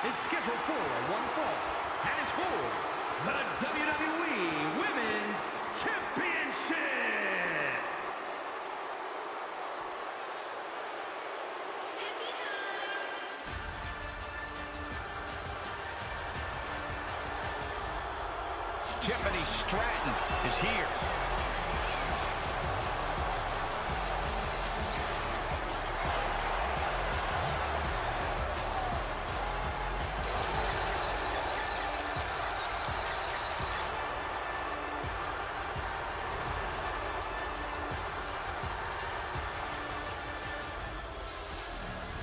is scheduled for one fall and is for the WWE Women's Championship. Tiffany Stratton is here.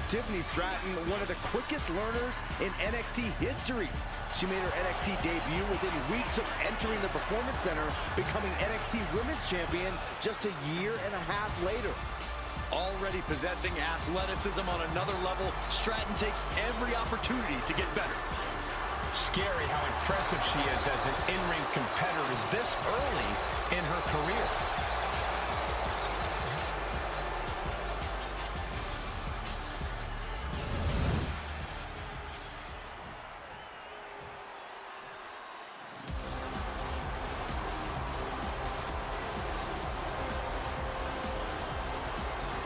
Tiffany Stratton, one of the quickest learners in NXT history. She made her NXT debut within weeks of entering the Performance Center, becoming NXT Women's Champion just a year and a half later. Already possessing athleticism on another level, Stratton takes every opportunity to get better. Scary how impressive she is as an in-ring competitor this early in her career.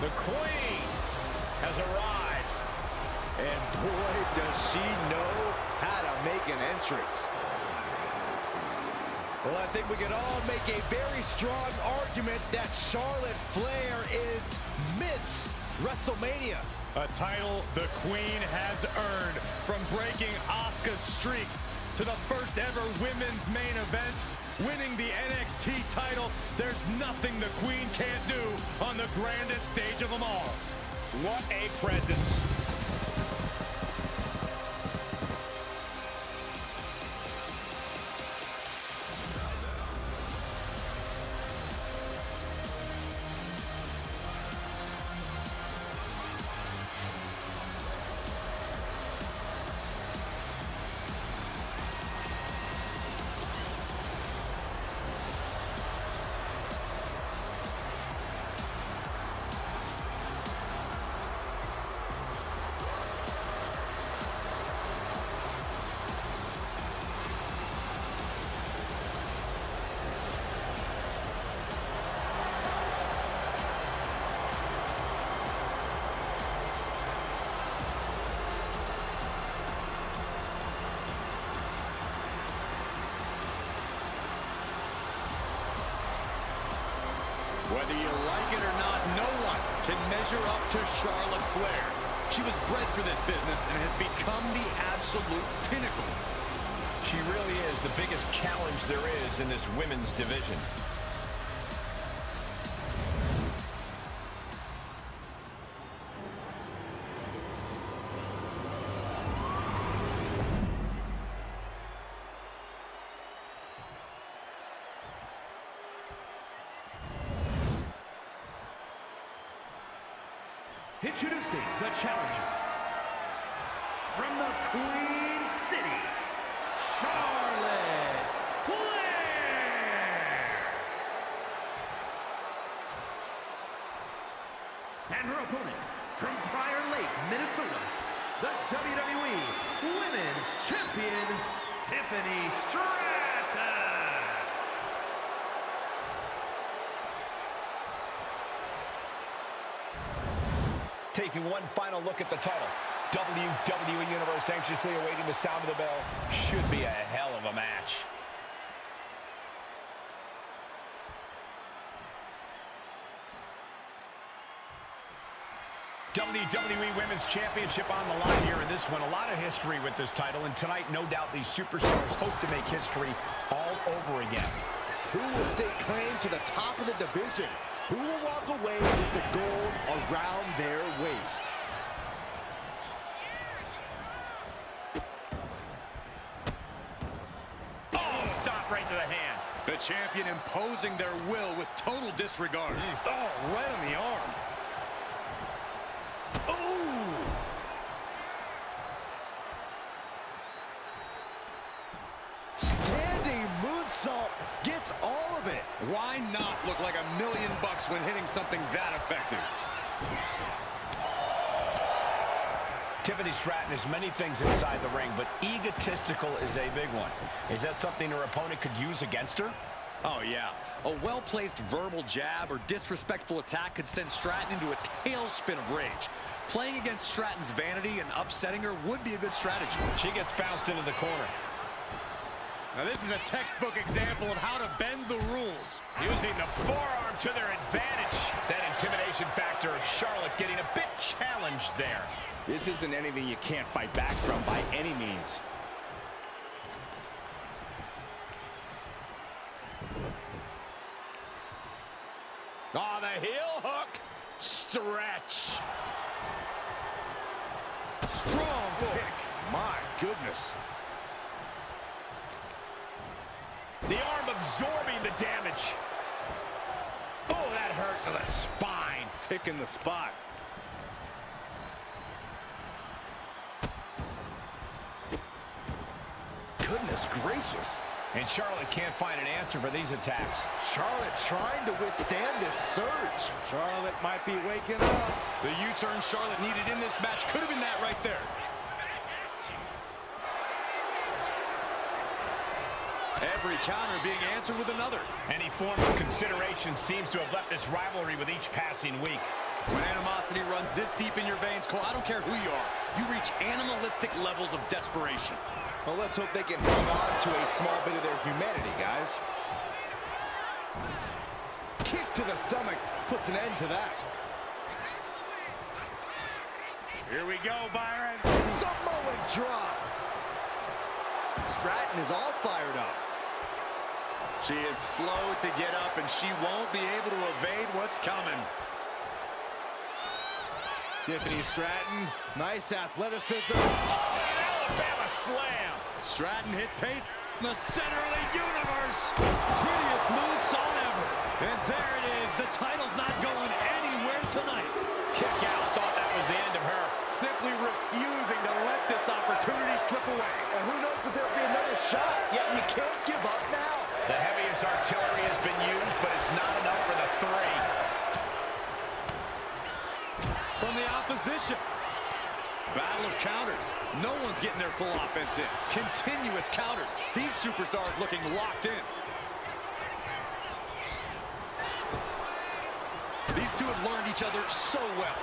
The Queen has arrived. And boy, does she know how to make an entrance. Well, I think we can all make a very strong argument that Charlotte Flair is Miss Wrestlemania. A title the Queen has earned, from breaking Asuka's streak to the first ever women's main event, winning the NXT title. There's nothing the Queen can't do on the grandest stage of them all. What a presence. Whether you like it or not, no one can measure up to Charlotte Flair. She was bred for this business and has become the absolute pinnacle. She really is the biggest challenge there is in this women's division. Introducing the challenger from the Queen City, Charlotte Flair. And her opponent from Prior Lake, Minnesota, the WWE Women's Champion, Tiffany Stratton. Taking one final look at the title. WWE Universe anxiously awaiting the sound of the bell. Should be a hell of a match. WWE Women's Championship on the line here in this one. A lot of history with this title, and tonight, no doubt, these superstars hope to make history all over again. Who will stake claim to the top of the division? Who will walk away with the gold around their waist? Oh, stop right to the hand. The champion imposing their will with total disregard. Oh, right on the arm. Ooh! Standing moonsault gets all of it. Why not look like $1 million when hitting something that effective? Tiffany Stratton is many things inside the ring, but egotistical is a big one. Is that something her opponent could use against her? Oh, yeah. A well-placed verbal jab or disrespectful attack could send Stratton into a tailspin of rage. Playing against Stratton's vanity and upsetting her would be a good strategy. She gets bounced into the corner. Now this is a textbook example of how to bend the rules. Using the forearm to their advantage. That intimidation factor of Charlotte getting a bit challenged there. This isn't anything you can't fight back from by any means. Oh, the heel hook. Stretch. Strong kick. My goodness. The arm absorbing the damage. Oh, that hurt to the spine. Picking the spot. Goodness gracious. And Charlotte can't find an answer for these attacks. Charlotte trying to withstand this surge. Charlotte might be waking up. The U-turn Charlotte needed in this match could have been that right there. Every counter being answered with another. Any form of consideration seems to have left this rivalry with each passing week. When animosity runs this deep in your veins, Cole, I don't care who you are, you reach animalistic levels of desperation. Well, let's hope they can hang on to a small bit of their humanity, guys. Kick to the stomach puts an end to that. Here we go, Byron. Samoan drop. Stratton is all fired up. She is slow to get up, and she won't be able to evade what's coming. Tiffany Stratton, nice athleticism. Alabama slam. Stratton hit Pate in the center of the universe. Prettiest moonsault ever. And there it is. The title's not going anywhere tonight. Kick out. Thought that was the end of her. Simply refusing to let this opportunity slip away. And who knows if there'll be another shot. Yet you can't give up now. The heaviest artillery has been used, but it's not enough for the three. From the opposition. Battle of counters. No one's getting their full offense in. Continuous counters. These superstars looking locked in. These two have learned each other so well.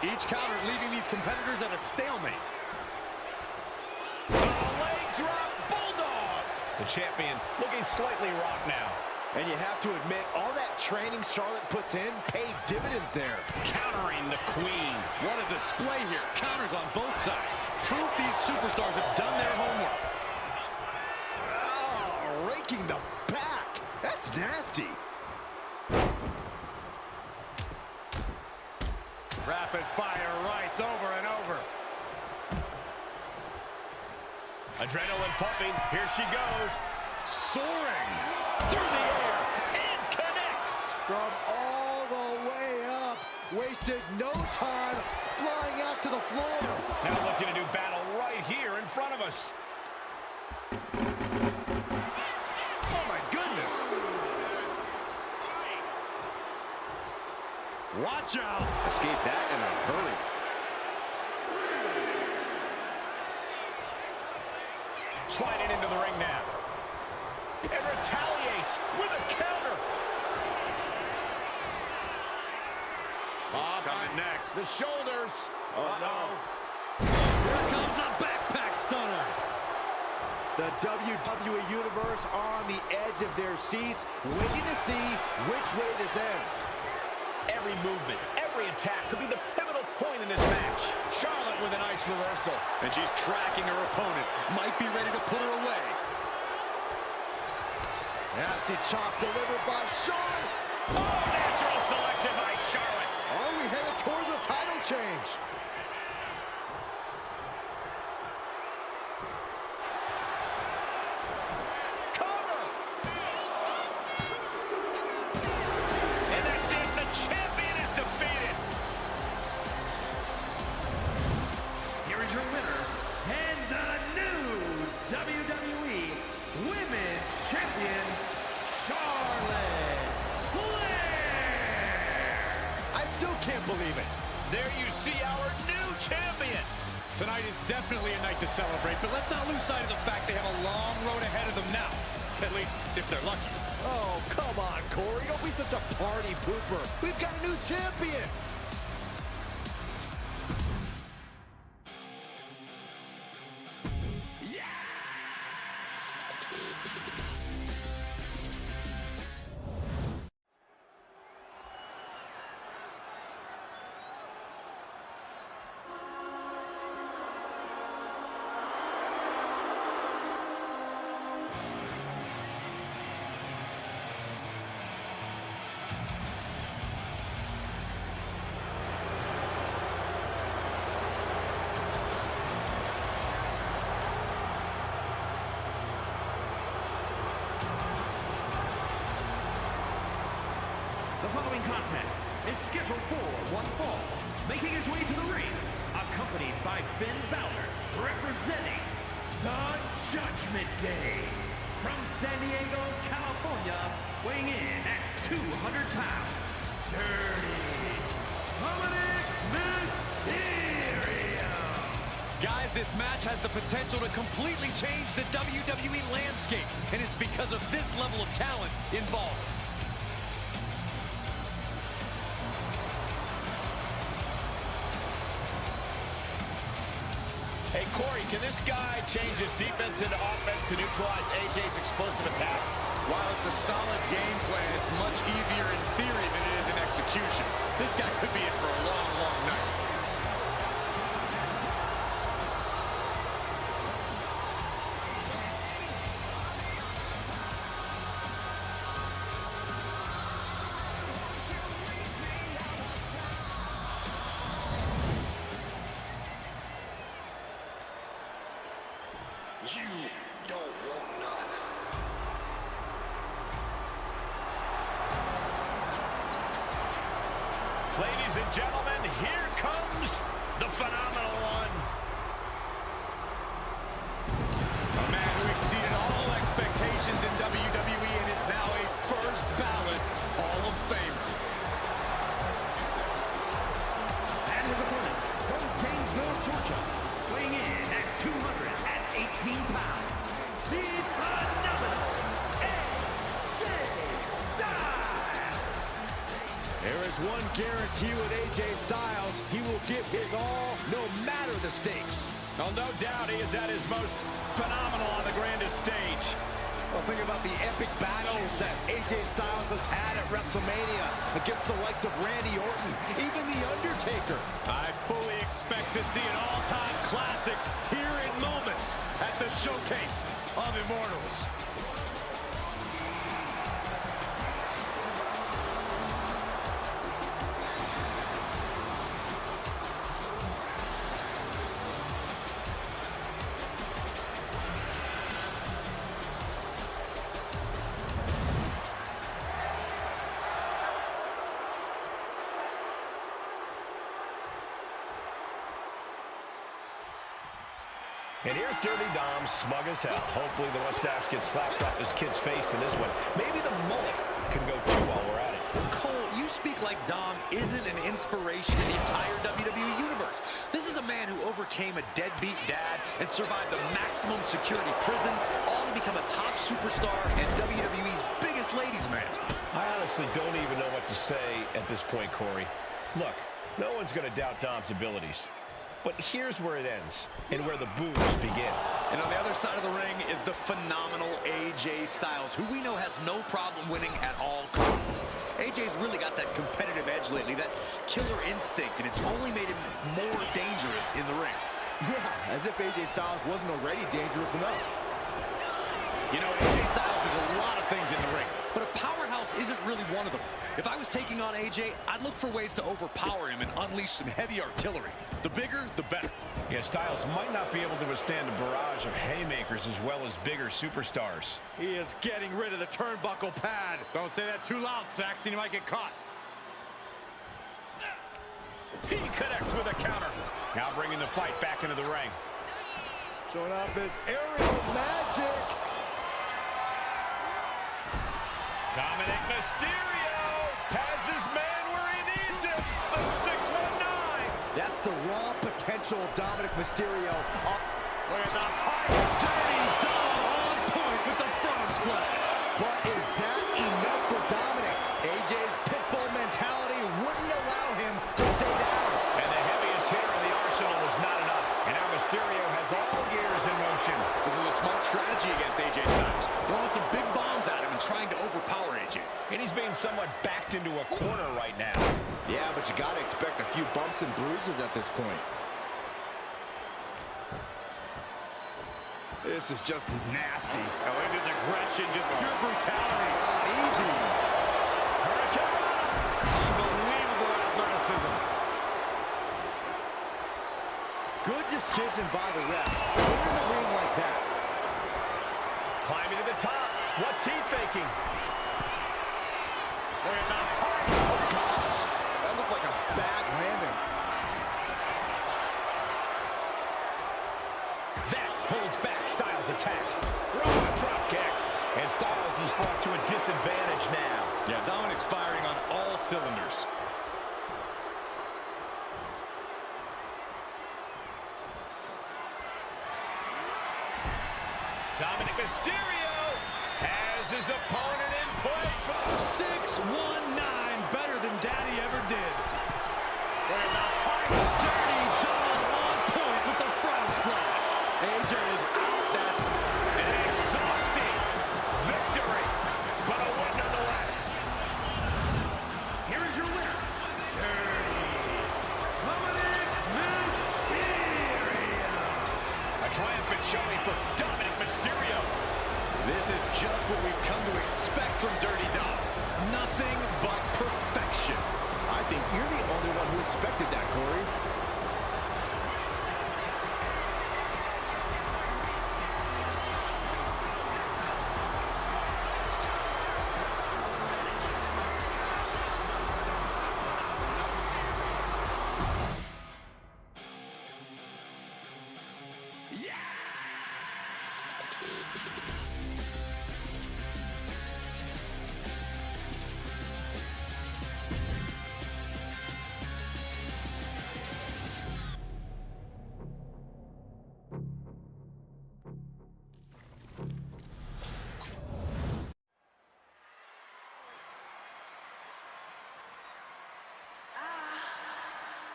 Each counter leaving these competitors at a stalemate. Leg drop, bulldog. The champion looking slightly rocked now. And you have to admit, all that training Charlotte puts in paid dividends there. Countering the queen. What a display here. Counters on both sides. Proof these superstars have done their homework. Oh, raking the back. That's nasty. Rapid fire rights over and over. Adrenaline pumping. Here she goes. Soaring. Through the air. And connects. From all the way up. Wasted no time flying out to the floor. Now looking to do battle right here in front of us. Oh, my goodness. Watch out. Escaped that in a hurry. Sliding into the ring now. And retaliates with a counter. Coming next. The shoulders. Oh, no. Here comes the backpack stunner. The WWE Universe on the edge of their seats, waiting to see which way this ends. Every movement, every attack could be the pivotal point in this match. Charlotte with a nice reversal. And she's tracking her opponent. Might be ready to put her away. Nasty chop delivered by Charlotte. Oh, natural selection by Charlotte. Are we headed towards a title change? Cover. And that's it. The champion is defeated. Here is your winner, and the new WWE Women's Champion, Charlotte Flair. can't believe it. There you see our new champion. Tonight is definitely a night to celebrate, but let's not lose sight of the fact they have a long road ahead of them now. At least, if they're lucky. Oh, come on, Corey. Don't be such a party pooper. We've got a new champion. The following contest is scheduled for one fall. Making his way to the ring, accompanied by Finn Balor, representing the Judgment Day. From San Diego, California, weighing in at 200 pounds, Dirty Dominic Mysterio. Guys, this match has the potential to completely change the WWE landscape, and it's because of this level of talent involved. Hey, Corey, can this guy change his defense into offense to neutralize AJ's explosive attacks? While it's a solid game plan, it's much easier in theory than it is in execution. This guy could be in for a long, long night. You don't want none. Ladies and gentlemen, here comes the phenomenal one. A man who exceeded all expectations in WWE and is now a first ballot Hall of Famer. And his opponent, from Gainesville, Georgia, weighing in at 218 pounds, the phenomenal AJ Styles. There is one guarantee with AJ Styles. He will give his all, no matter the stakes. Well, no doubt he is at his most phenomenal on the grandest stage. Well, think about the epic battles that AJ Styles has had at Wrestlemania against the likes of Randy Orton, even The Undertaker. I fully expect to see an all-time classic here in moments at the Showcase of Immortals. And here's Dirty Dom, smug as hell. Hopefully the mustache gets slapped off his kid's face in this one. Maybe the mullet can go too while we're at it. Cole, you speak like Dom isn't an inspiration in the entire WWE universe. This is a man who overcame a deadbeat dad and survived the maximum security prison, all to become a top superstar and WWE's biggest ladies' man. I honestly don't even know what to say at this point, Corey. Look, no one's going to doubt Dom's abilities. But here's where it ends, and where the boos begin. And on the other side of the ring is the phenomenal AJ Styles, who we know has no problem winning at all costs. AJ's really got that competitive edge lately, that killer instinct, and it's only made him more dangerous in the ring. Yeah, as if AJ Styles wasn't already dangerous enough. You know, AJ Styles is a lot of things in the ring, but a powerhouse isn't really one of them. If I was taking on AJ, I'd look for ways to overpower him and unleash some heavy artillery. The bigger, the better. Yeah, Styles might not be able to withstand a barrage of haymakers as well as bigger superstars. He is getting rid of the turnbuckle pad. Don't say that too loud, Saxon. You might get caught. He connects with a counter. Now bringing the fight back into the ring. Showing off his aerial magic. Dominic Mysterio has his man where he needs him. The That's the raw potential of Dominic Mysterio. Look at the high dirty dog on point with the frog splash. But is that enough for Dominic? AJ's pitbull mentality wouldn't allow him to stay down. And the heaviest hitter in the arsenal was not enough. And now Mysterio has all gears in motion. This is a smart strategy against AJ Styles. Throwing some big bombs at him and trying to overpower AJ. And he's being somewhat backed into a corner right now. Yeah, but you got to expect a few bumps and bruises at this point. This is just nasty. Oh, look at his aggression, just pure brutality. Easy. Unbelievable athleticism. Good decision by the ref. Clear the ring like that. Climbing to the top. What's he thinking? Look at that. Oh, gosh. That looked like a bad landing. That holds back Styles' attack. Raw drop kick. And Styles is brought to a disadvantage now. Yeah, Dominic's firing on all cylinders. Dominic Mysterio has his opponent in place. 619, better than Daddy ever did. Look at that high dirty dog on point with the frog splash. AJ is out. That's An exhausting victory, but a win nonetheless. Here is your winner, Dominic Mysterio. A triumphant showing for Dominic Mysterio. This is just what we've come to expect from Dirty Dom. Nothing but perfection. I think you're the only one who expected that, Corey.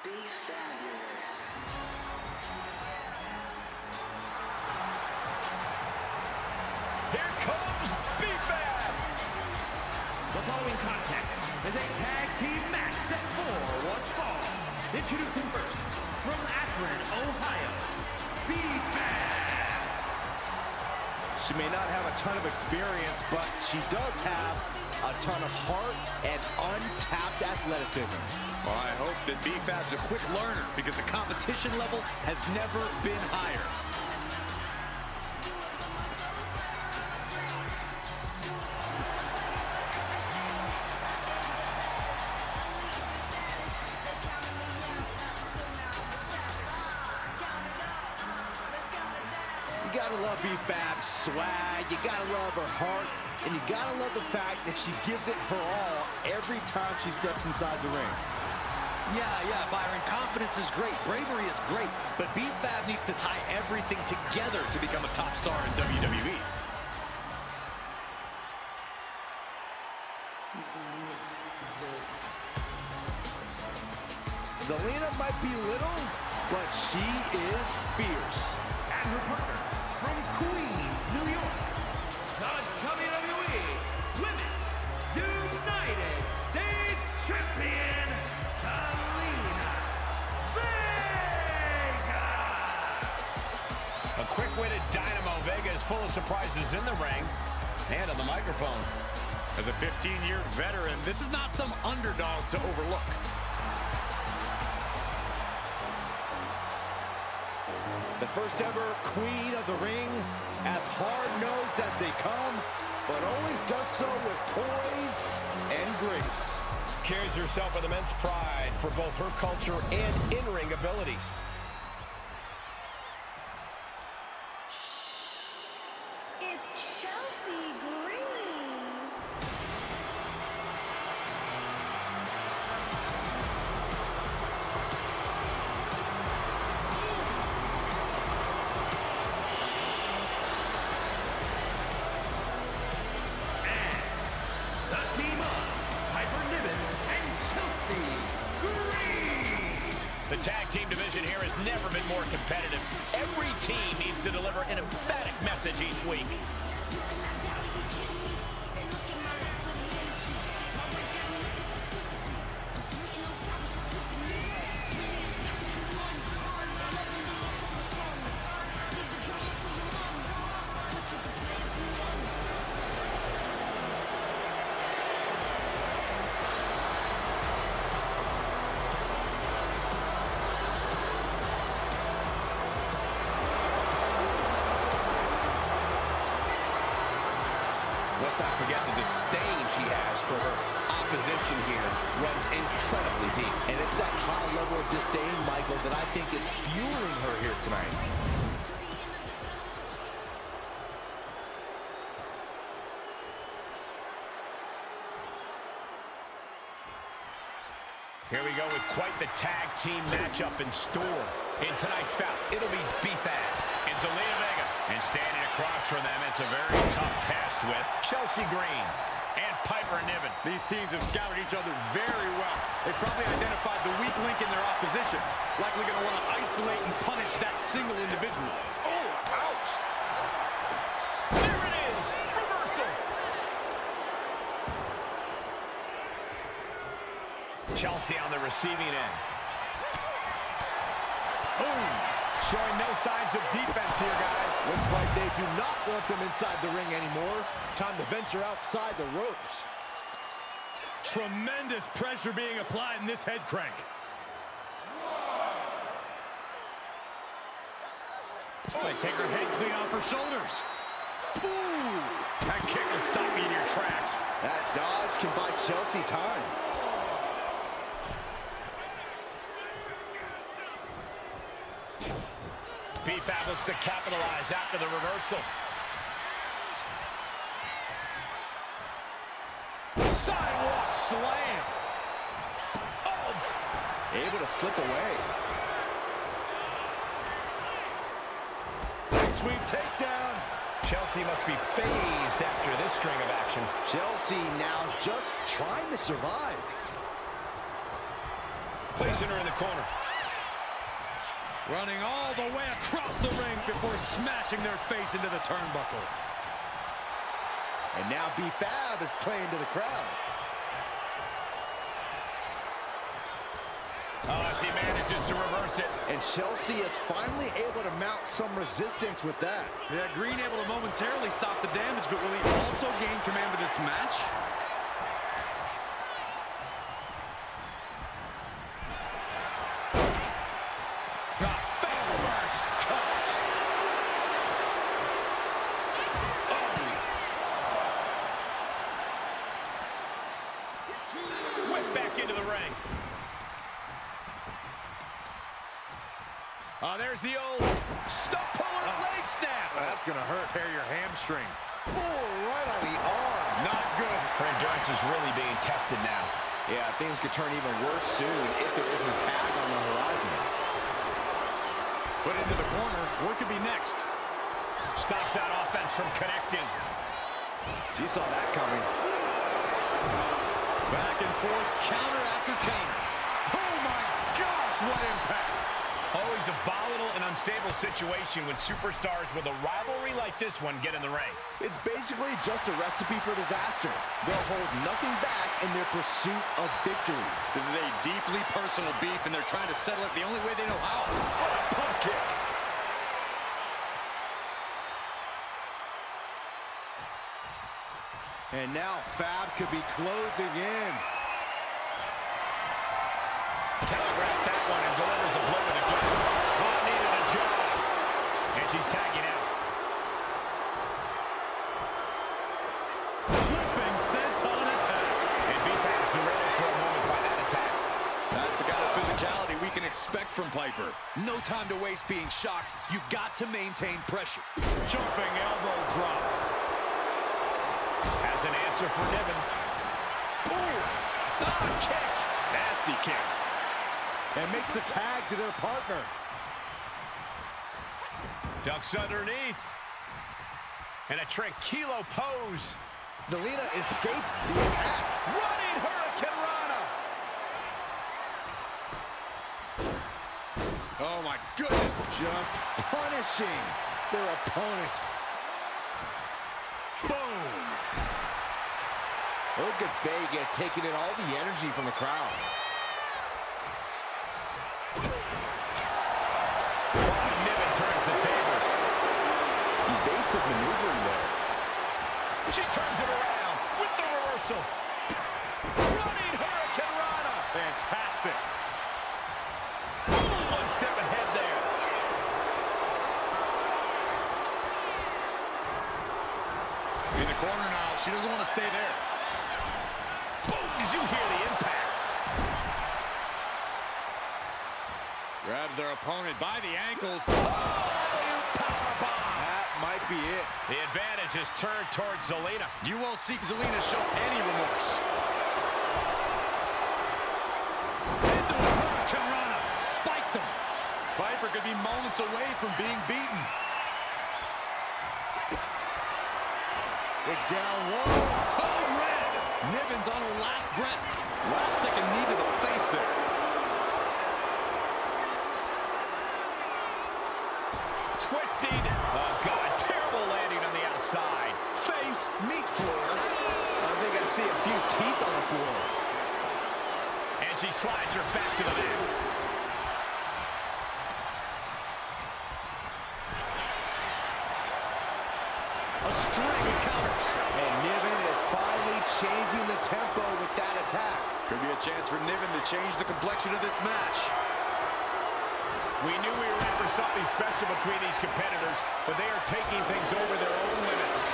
Be fabulous. Here comes B-Fab. The following contest is a tag team match set for one fall. Introducing first, from Akron, Ohio, B-Fab. She may not have a ton of experience, but she does have a ton of heart and untapped athleticism. Well, I hope that B-Fab's a quick learner because the competition level has never been higher. You gotta love B-Fab's swag, you gotta love her heart, and you gotta love the fact that she gives it her all every time she steps inside the ring. Yeah, Byron, confidence is great, bravery is great, but B-Fab needs to tie everything together to become a top star in WWE. Zelina might be little, but she is fierce. And her partner, from Queens, New York, the WWE Women's United States Champion, Zelina Vega. A quick-witted Dynamo. Vega is full of surprises in the ring and on the microphone. As a 15-year veteran, this is not some underdog to overlook. The first ever queen of the ring, as hard-nosed as they come, but always does so with poise and grace. Carries herself with immense pride for both her culture and in-ring abilities. It's Chelsea Green. The tag team division here has never been more competitive. Every team needs to deliver an emphatic message each week. Let's not forget the disdain she has for her opposition here runs incredibly deep. And it's that high level of disdain, Michael, that I think is fueling her here tonight. Here we go with quite the tag team matchup in store. In tonight's bout, it'll be B-Fab and Zelina Vega. And standing across from them, it's a very tough test with Chelsea Green and Piper Niven. These teams have scouted each other very well. They've probably identified the weak link in their opposition. Likely going to want to isolate and punish that single individual. Oh, ouch! There it is! Reversal! Chelsea on the receiving end. Boom! Showing no signs of defense here, guys. Looks like they do not want them inside the ring anymore. Time to venture outside the ropes. Tremendous pressure being applied in this head crank. They take her head clean off her shoulders. Ooh! That kick will stop you in your tracks. That dodge can buy Chelsea time. B-Fab looks to capitalize after the reversal. Sidewalk slam. Oh! Able to slip away. Big sweep takedown. Chelsea must be phased after this string of action. Chelsea now just trying to survive. Placing her in the corner. Running all the way across the ring before smashing their face into the turnbuckle. And now B-Fab is playing to the crowd. Oh, she manages to reverse it. And Chelsea is finally able to mount some resistance with that. Yeah, Green able to momentarily stop the damage, but will he also gain command of this match? Into the ring. Oh, there's the old stump puller leg snap. That's going to hurt. Tear your hamstring. Oh, right on the arm. Not good. Her endurance is really being tested now. Yeah, things could turn even worse soon if there isn't a tag on the horizon. Put into the corner. What could be next? Stops that offense from connecting. She saw that coming. Back and forth, counter after counter. Oh my gosh, what impact! Always a volatile and unstable situation when superstars with a rivalry like this one get in the ring. It's basically just a recipe for disaster. They'll hold nothing back in their pursuit of victory. This is a deeply personal beef, and they're trying to settle it the only way they know how. What a pump kick! And now Fab could be closing in. Telegraphed that one and delivers a blow to the gut. Oh, needed a job. And she's tagging out. Flipping senton attack. And B-Fab's derailed for a moment by that attack. That's the kind of physicality we can expect from Piper. No time to waste being shocked. You've got to maintain pressure. Jumping elbow drop. Has an answer for Niven. Ooh! Ah, kick! Nasty kick. And makes the tag to their partner. Ducks underneath. And a tranquilo pose. Zelina escapes the attack. Running Hurricane Rana. Oh my goodness. Just punishing their opponent. Boom. Look at Vega taking in all the energy from the crowd. Niven turns the tables. Evasive maneuvering there. She turns it around with the reversal. Running Hurricane Rana. Fantastic. One step ahead there. In the corner now. She doesn't want to stay there. Boom! Did you hear the impact? Grabs their opponent by the ankles. That might be it. The advantage is turned towards Zelina. You won't see Zelina show any remorse. Into a Hurricane Rana. Spiked him. Viper could be moments away from being beaten. Big down low. Code red. Niven's on her last breath. Last second knee to the face there. Twisted. Oh, God. Terrible landing on the outside. Face, meat floor. I think I see a few teeth on the floor. And she slides her back to the mat. A string of counters. And Niven is finally changing the tempo with that attack. Could be a chance for Niven to change the complexion of this match. We knew we were in for something special between these competitors, but they are taking things over their own limits.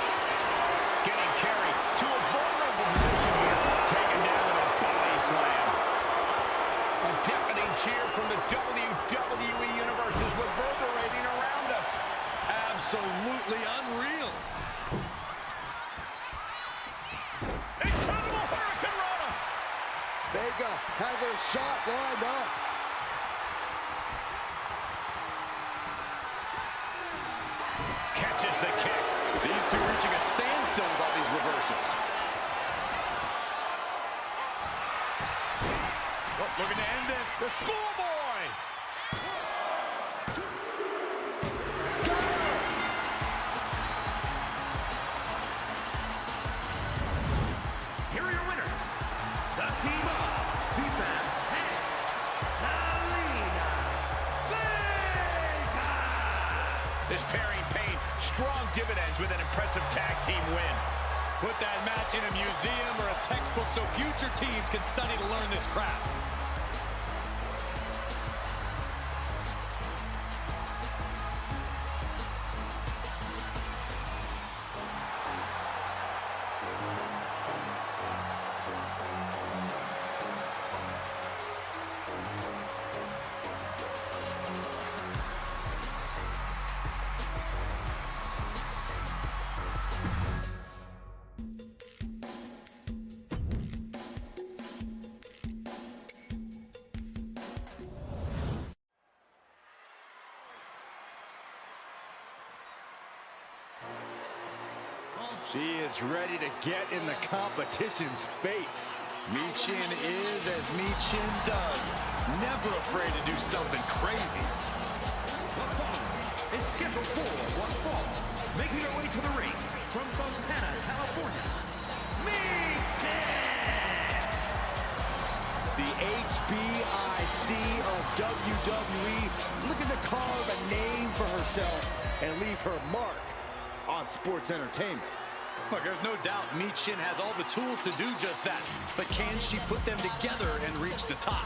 Getting carried to a vulnerable position here. Taken down with a body slam. A deafening cheer from the WWE Universe is reverberating around us. Absolutely unreal. Incredible Hurricane Rana. Vega has her shot lined up. Catches the kick. These two reaching a standstill with all these reversals. Oh, looking to end this. The schoolboy. Here are your winners. The team of Defense and Zelina Vega. This pairing paid strong dividends with an impressive tag team win. Put that match in a museum or a textbook so future teams can study to learn this craft. She is ready to get in the competition's face. Michin is as Michin does. Never afraid to do something crazy. The following is scheduled for one fall. Making her way to the ring from Fontana, California, Michin! The HBIC of WWE looking to carve a name for herself and leave her mark on sports entertainment. Look, there's no doubt Michin has all the tools to do just that. But can she put them together and reach the top?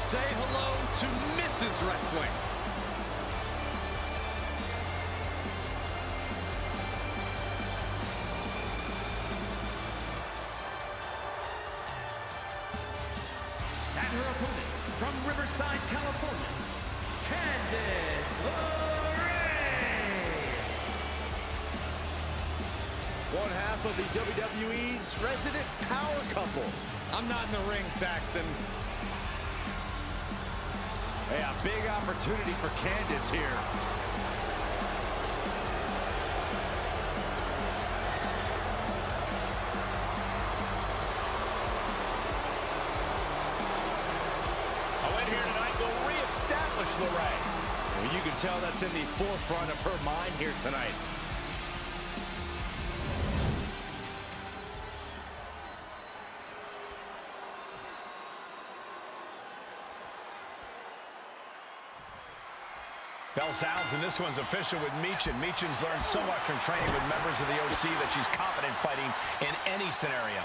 Say hello to Mrs. Wrestling. Riverside, California, Candice LeRae. One half of the WWE's resident power couple. I'm not in the ring, Saxton. Hey, a big opportunity for Candice here. LeRae. Well, you can tell that's in the forefront of her mind here tonight. Bell sounds, and this one's official with Michin. Michin's learned so much from training with members of the OC that she's confident fighting in any scenario.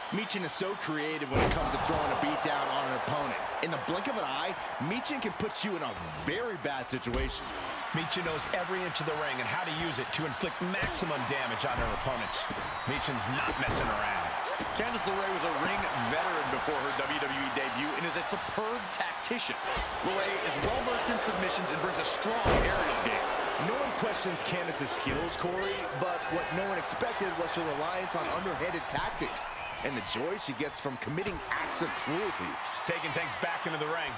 Michin is so creative when it comes to throwing a beat down on an opponent. In the blink of an eye, Michin can put you in a very bad situation. Michin knows every inch of the ring and how to use it to inflict maximum damage on her opponents. Michin's not messing around. Candice LeRae was a ring veteran before her WWE debut and is a superb tactician. LeRae is well-versed in submissions and brings a strong aerial game. No one questions Candice's skills, Corey, but what no one expected was her reliance on underhanded tactics and the joy she gets from committing acts of cruelty. Taking things back into the ring.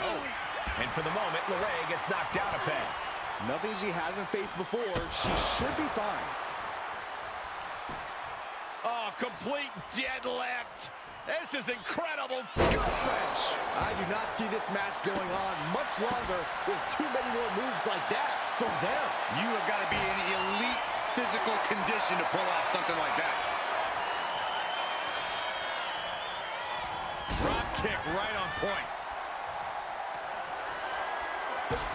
Oh, and for the moment, LeRae gets knocked down a peg. Nothing she hasn't faced before. She should be fine. Oh, complete deadlift. This is incredible. Gut wrench. I do not see this match going on much longer with too many more moves like that from them. You have got to be in elite physical condition to pull off something like that. Drop kick right on point.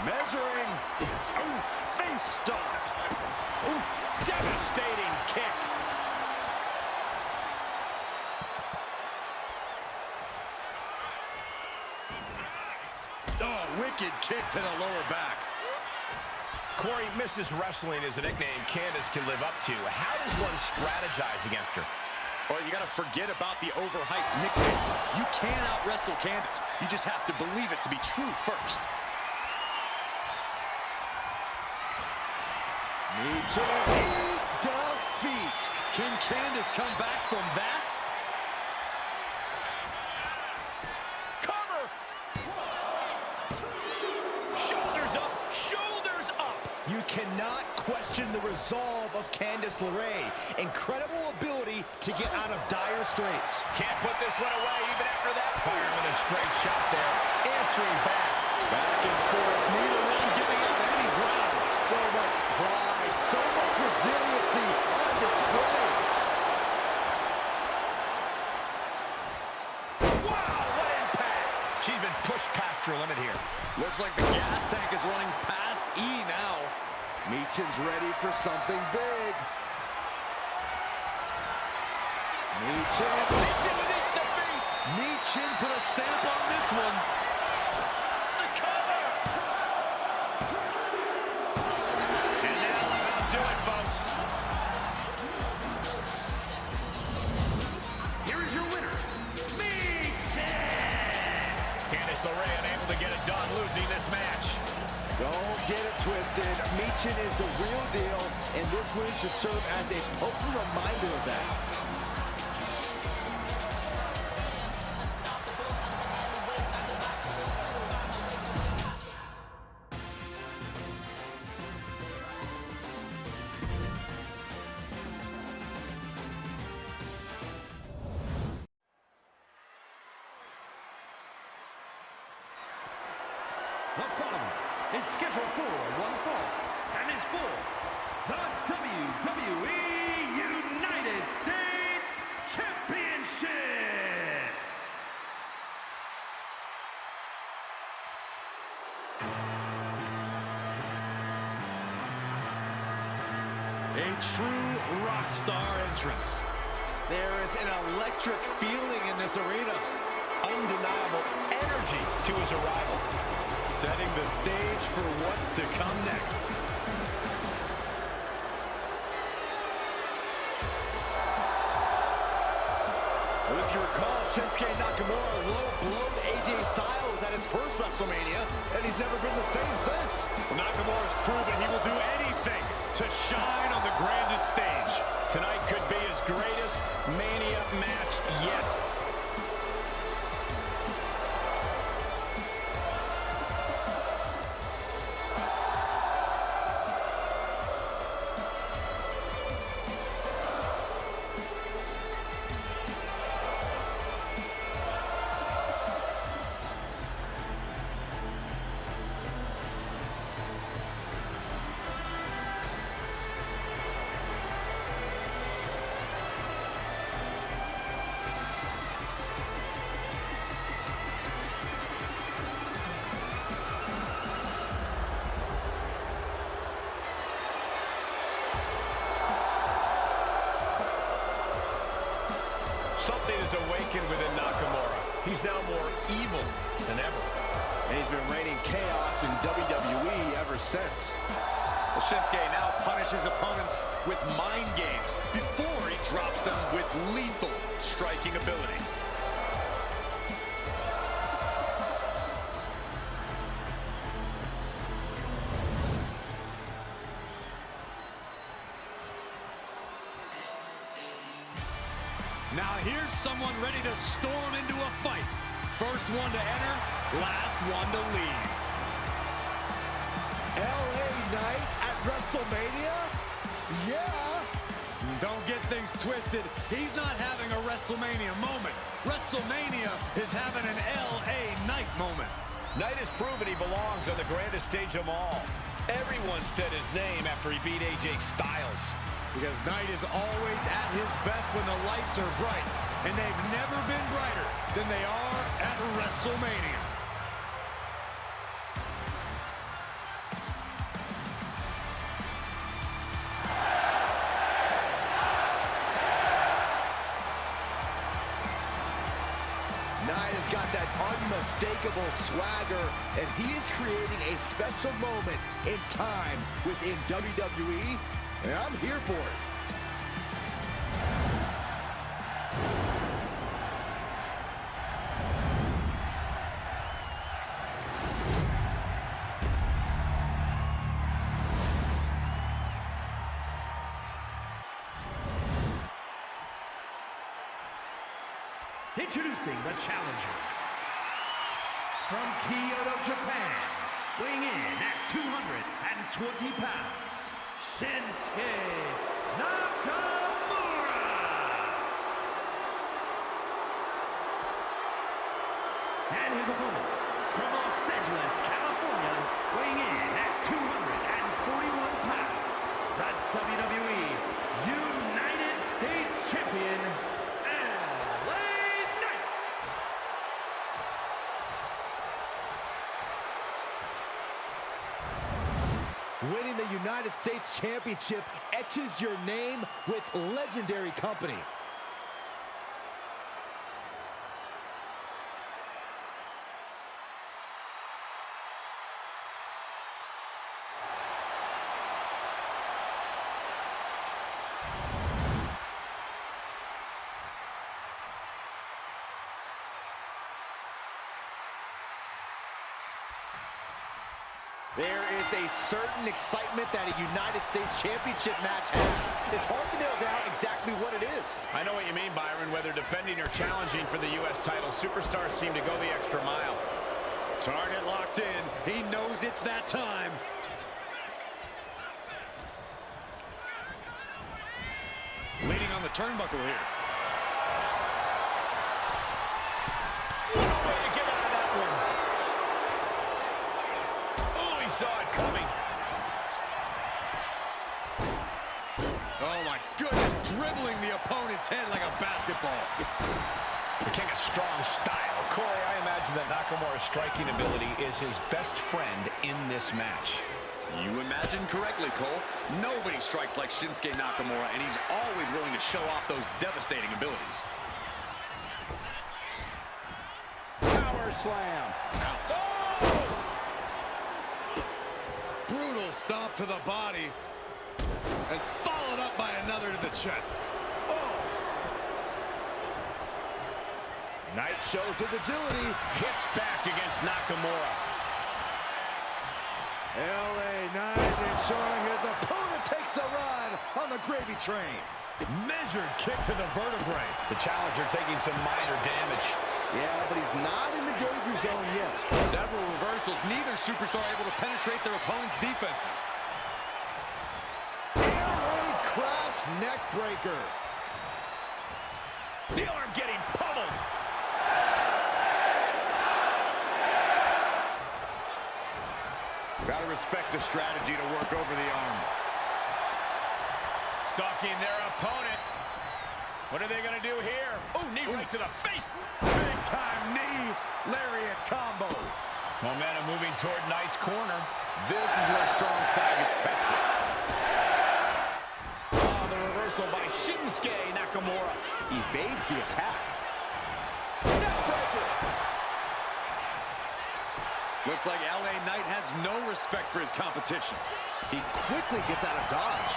Measuring. Oof, face stop. Oof, devastating kick. Oh, wicked kick to the lower back. Corey, Mrs. Wrestling is a nickname Candice can live up to. How does one strategize against her? Well, you got to forget about the overhyped nickname. You can't out-wrestle Candice. You just have to believe it to be true first. Michin defeat. Can Candice come back from that? Cover! Shoulders up, shoulders up! You cannot question the resolve of Candice LeRae. Incredible ability to get out of dire straits. Can't put this one away even after that. Fire with a straight shot there. Answering back. Back and forth. Neither one giving up any ground. So much pride, so much resiliency on display. Wow, what impact! She's been pushed past her limit here. Looks like the gas tank is running past E now. Michin's ready for something big. Michin. Michin beneath the feet. Michin put a stamp on this one. The cover! And now that'll do it, folks. Here is your winner, Michin! Candice LeRae unable to get it done, losing this match. Don't get it twisted. Michin is the real deal, and this win should serve as a potent reminder of that. The following is scheduled for one fall and is for the WWE United States Championship. A true rock star entrance. There is an electric feeling in this arena. Undeniable energy to his arrival. Setting the stage for what's to come next. If you recall, Shinsuke Nakamura low-blowed AJ Styles first WrestleMania, and he's never been the same since. Nakamura's proven he will do anything to shine on the grandest stage. Tonight could be his greatest Mania match yet. Something is awakened within Nakamura. He's now more evil than ever. And he's been reigning chaos in WWE ever since. Shinsuke now punishes opponents with mind games before he drops them with lethal striking ability. Now here's someone ready to storm into a fight. First one to enter, last one to leave. LA Knight at WrestleMania? Yeah! Don't get things twisted. He's not having a WrestleMania moment. WrestleMania is having an LA Knight moment. Knight has proven he belongs on the grandest stage of them all. Everyone said his name after he beat AJ Styles. Because Knight is always at his best when the lights are bright. And they've never been brighter than they are at WrestleMania. Knight has got that unmistakable swagger, and he is creating a special moment in time within WWE, and I'm here for it. Introducing the challenger. From Kyoto, Japan, weighing in at 220 pounds, Shinsuke Nakamura. And his opponent, from Los Angeles, California, weighing in at 241 pounds, the WWE United States Champion, Winning the United States Championship etches your name with legendary company. There is a certain excitement that a United States Championship match has. It's hard to nail down exactly what it is. I know what you mean, Byron. Whether defending or challenging for the U.S. title, superstars seem to go the extra mile. Target locked in. He knows it's that time. Leaning on the turnbuckle here. What a way to get out of that one. Oh, he saw it coming. Oh my goodness, dribbling the opponent's head like a basketball. The king of strong style. Corey, I imagine that Nakamura's striking ability is his best friend in this match. You imagine correctly, Cole. Nobody strikes like Shinsuke Nakamura, and he's always willing to show off those devastating abilities. Power slam. Oh! Brutal stomp to the body. And followed up by another to the chest. Oh! Knight shows his agility. Hits back against Nakamura. LA Knight is showing his opponent takes a ride on the gravy train. Measured kick to the vertebrae. The challenger taking some minor damage. Yeah, but he's not in the danger zone yet. Several reversals, neither superstar able to penetrate their opponent's defenses. Air raid crash neck breaker. The arm getting pummeled. Gotta respect the strategy to work over the arm. Stalking their opponent. What are they going to do here? Oh, knee right to the face. Big time knee. Lariat combo. Momentum moving toward Knight's corner. This is where strong side gets tested. Oh, the reversal by Shinsuke Nakamura. Evades the attack. Neckbreaker. Looks like LA Knight has no respect for his competition. He quickly gets out of dodge.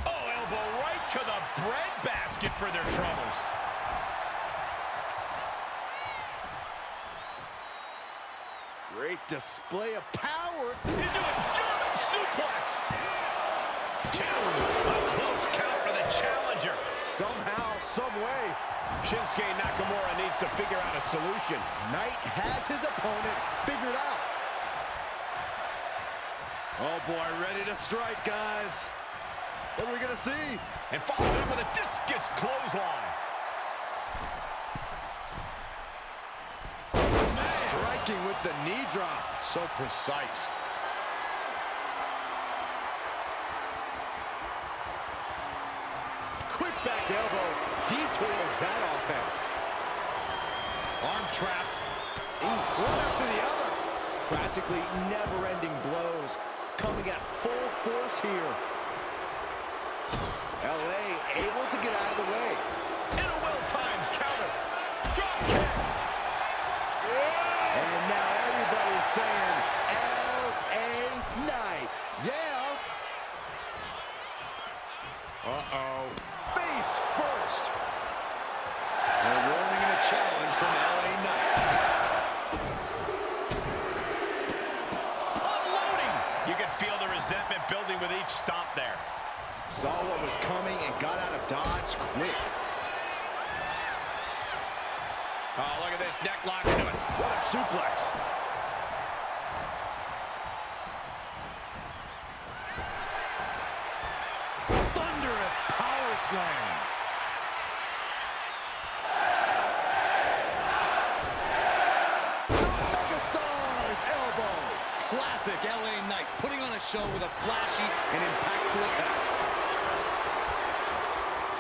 Oh, elbow right to the breadbasket for their troubles. Great display of power. Into a German suplex. Two. A close count for the challenger. Somehow, some way. Shinsuke Nakamura needs to figure out a solution. Knight has his opponent figured out. Oh boy, ready to strike, guys. What are we gonna see? And follows it up with a discus clothesline. Striking with the knee drop. So precise. Quick back elbow details that offense. Arm trapped. One after the other. Practically never-ending blows coming at full force here. LA able to get out of the way. In a well-timed counter. Drop kick. And now everybody's saying LA Knight. Yeah. Uh-oh. Face first. A warning and a challenge from LA Knight. Unloading. You can feel the resentment building with each stomp there. Saw what was coming and got out of dodge quick. Oh, look at this. Neck lock into it. What a suplex. Thunderous power slam. Megastar's elbow. Classic LA Knight, putting on a show with a flashy and impactful attack.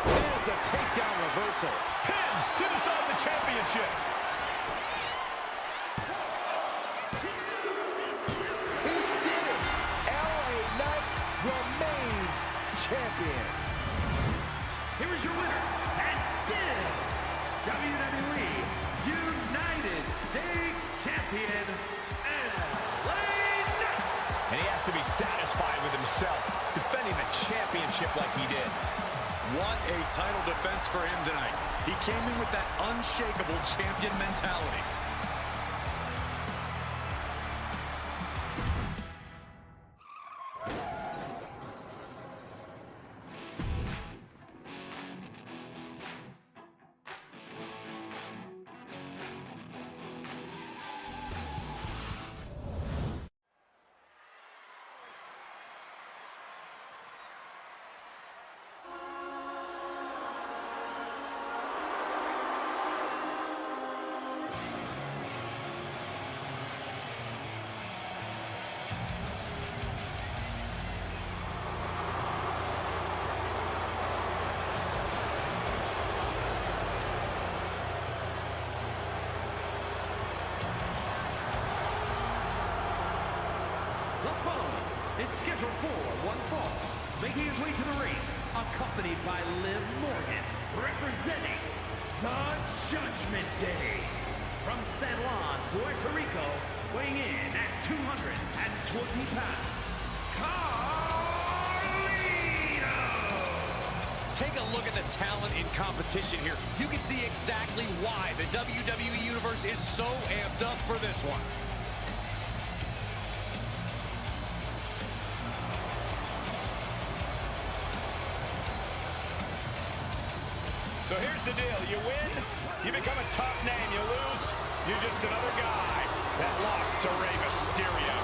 There's a takedown reversal. Pin to decide the championship. He did it. LA Knight remains champion. Here is your winner, and still WWE United States Champion, LA Knight. And he has to be satisfied with himself, defending the championship like he did. What a title defense for him tonight. He came in with that unshakable champion mentality. Is scheduled for one fall, making his way to the ring, accompanied by Liv Morgan, representing the Judgment Day. From San Juan, Puerto Rico, weighing in at 220 pounds, Carlito! Take a look at the talent in competition here. You can see exactly why the WWE Universe is so amped up for this one. So here's the deal. You win, you become a top name. You lose, you're just another guy that lost to Rey Mysterio.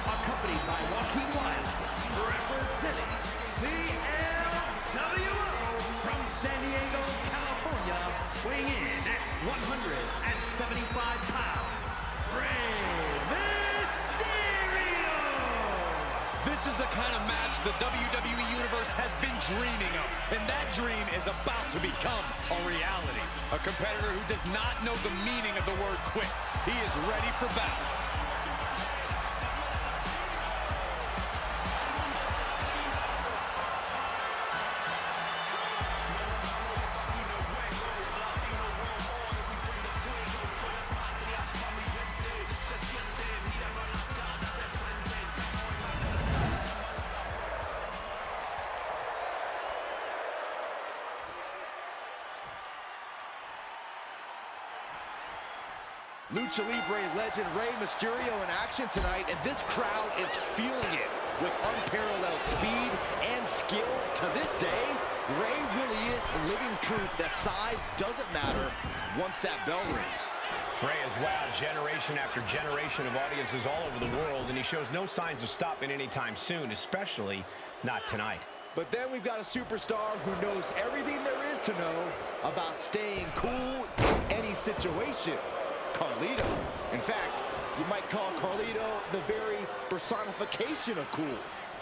Accompanied by Joaquin Wilde, representing the LWO from San Diego, California, weighing in at 175 pounds, Rey Mysterio! This is the kind of match the WWE Universe has been dreaming of, and that dream is about to become a reality. A competitor who does not know the meaning of the word quit. He is ready for battle. Lucha Libre legend Rey Mysterio in action tonight, and this crowd is feeling it. With unparalleled speed and skill to this day, Rey really is living proof that size doesn't matter once that bell rings. Rey has wowed generation after generation of audiences all over the world, and he shows no signs of stopping anytime soon, especially not tonight. But then we've got a superstar who knows everything there is to know about staying cool in any situation. Carlito. In fact, you might call Carlito the very personification of cool.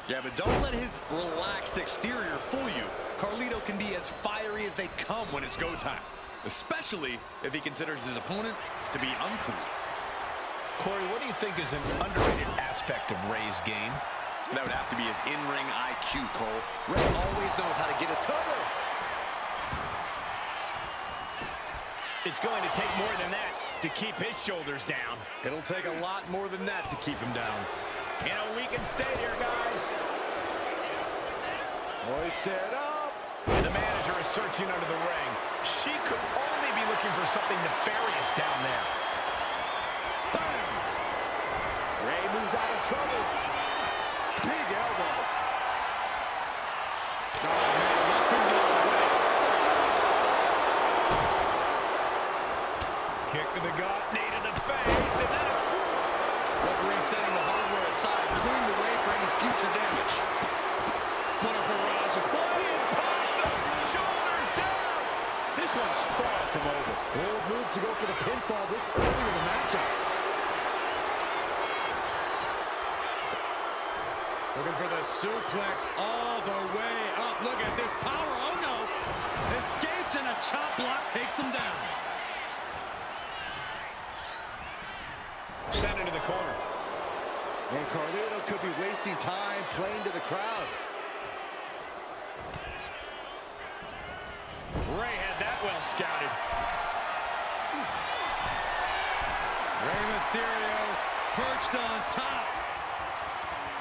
Yeah, but don't let his relaxed exterior fool you. Carlito can be as fiery as they come when it's go time, especially if he considers his opponent to be uncool. Corey, what do you think is an underrated aspect of Rey's game? That would have to be his in-ring IQ, Cole. Rey always knows how to get his cover. It's going to take more than that to keep his shoulders down. It'll take a lot more than that to keep him down. You know, we can stay here, guys. Hoist it up. And the manager is searching under the ring. She could only be looking for something nefarious down there. Bam! Rey moves out of trouble. Big elbow. Oh, man, let him go away. Kick to the gut, knee to the face, and then Referee setting the hardware aside, clearing the way for any future damage. What a barrage of shoulders down. This one's far from over. Bold move to go for the pinfall this early in the matchup. Looking for the suplex all the way up. Look at this power. Oh, no. Escapes and a chop block takes him down. Send it to the corner. And Carlito could be wasting time playing to the crowd. Rey had that well scouted. Rey Mysterio perched on top.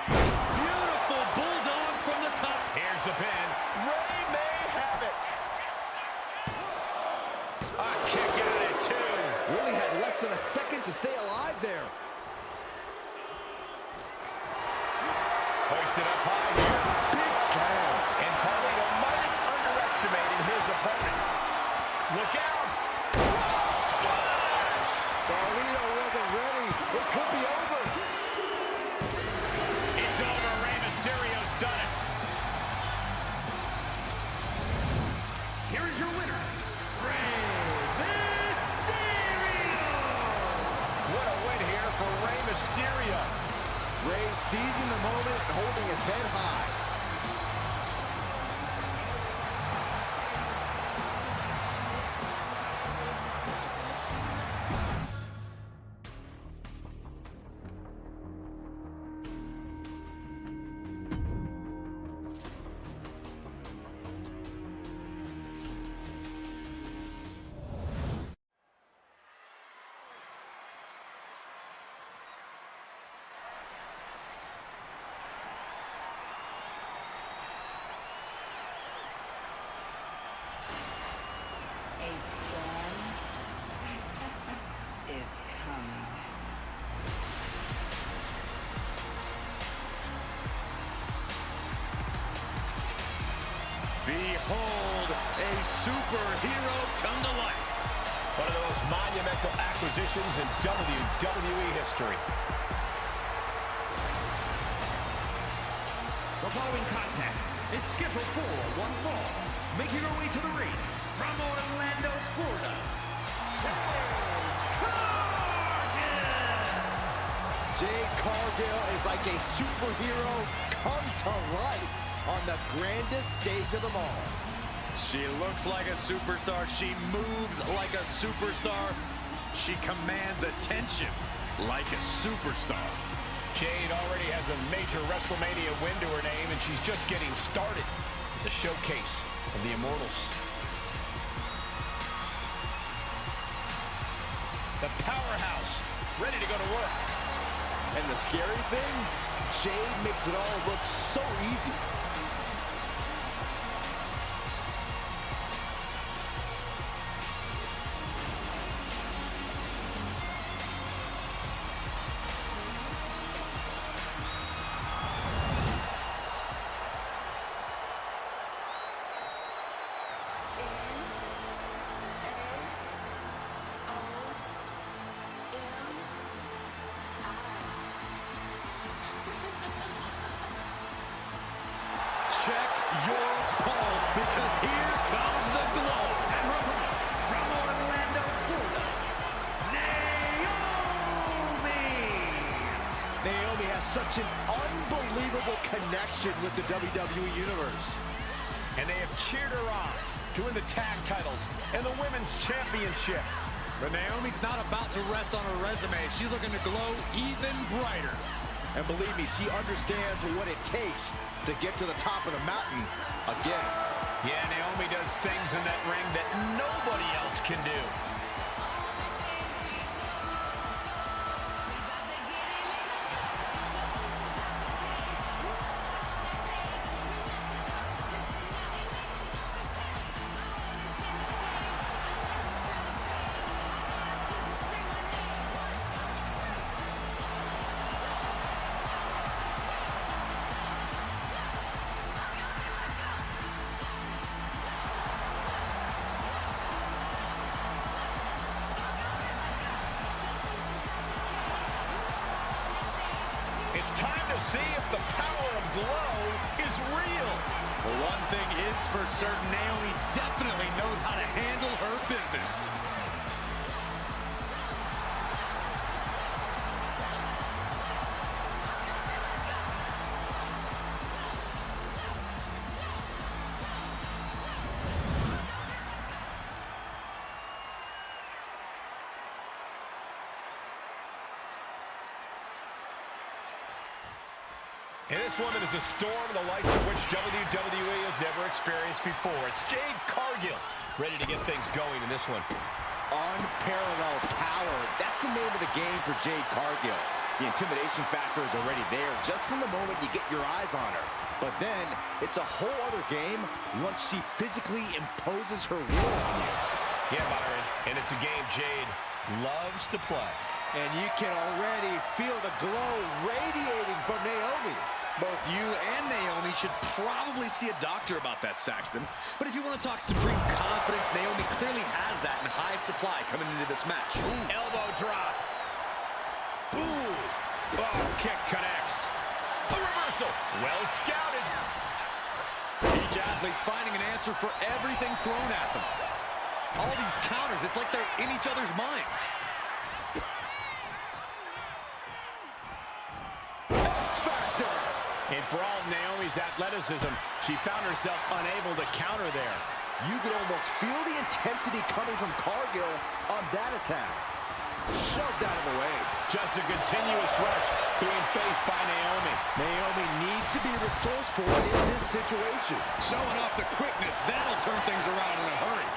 Beautiful bulldog from the top. Here's the pin. Rey may have it. A kick out at two. Really had less than a second to stay alive there. Hoisted up high here. Big slam. And Carlito might have underestimated his opponent. Look out. Splash! Carlito wasn't ready. It could be over. It's over. Rey Mysterio's done it. Rey seizing the moment and holding his head high. A storm is coming. Behold, a superhero come to life. One of the most monumental acquisitions in WWE history. The following contest is scheduled for one fall. Making her way to the ring from Orlando, Florida, Jade Cargill is like a superhero come to life on the grandest stage of them all. She looks like a superstar. She moves like a superstar. She commands attention like a superstar. Jade already has a major Wrestlemania win to her name, and she's just getting started. The showcase of the Immortals. The powerhouse, ready to go to work. And the scary thing, Jade makes it all look so easy. Check your pulse, because here comes the glow. and from Orlando, Florida, Naomi. Naomi has such an unbelievable connection with the WWE Universe. And they have cheered her on to win the tag titles and the women's championship. But Naomi's not about to rest on her resume. She's looking to glow even brighter. And believe me, she understands what it takes to get to the top of the mountain again. Yeah, Naomi does things in that ring that nobody else can do. It's time to see if the power of glow is real. Well, one thing is for certain, Naomi definitely knows how to handle her business. And this woman is a storm, the likes of which WWE has never experienced before. It's Jade Cargill, ready to get things going in this one. Unparalleled power. That's the name of the game for Jade Cargill. The intimidation factor is already there just from the moment you get your eyes on her. But then, it's a whole other game once she physically imposes her will on you. Yeah, Byron, and it's a game Jade loves to play. And you can already feel the glow radiating from Naomi. Both you and Naomi should probably see a doctor about that, Saxton. But if you want to talk supreme confidence, Naomi clearly has that in high supply coming into this match. Ooh. Elbow drop. Ooh. Oh, kick connects. A reversal. Well scouted. Each athlete finding an answer for everything thrown at them. All these counters, it's like they're in each other's minds. for all Naomi's athleticism, she found herself unable to counter there. You could almost feel the intensity coming from Cargill on that attack. Shoved out of the way. Just a continuous rush being faced by Naomi. Naomi needs to be resourceful in this situation. Showing off the quickness, that'll turn things around in a hurry.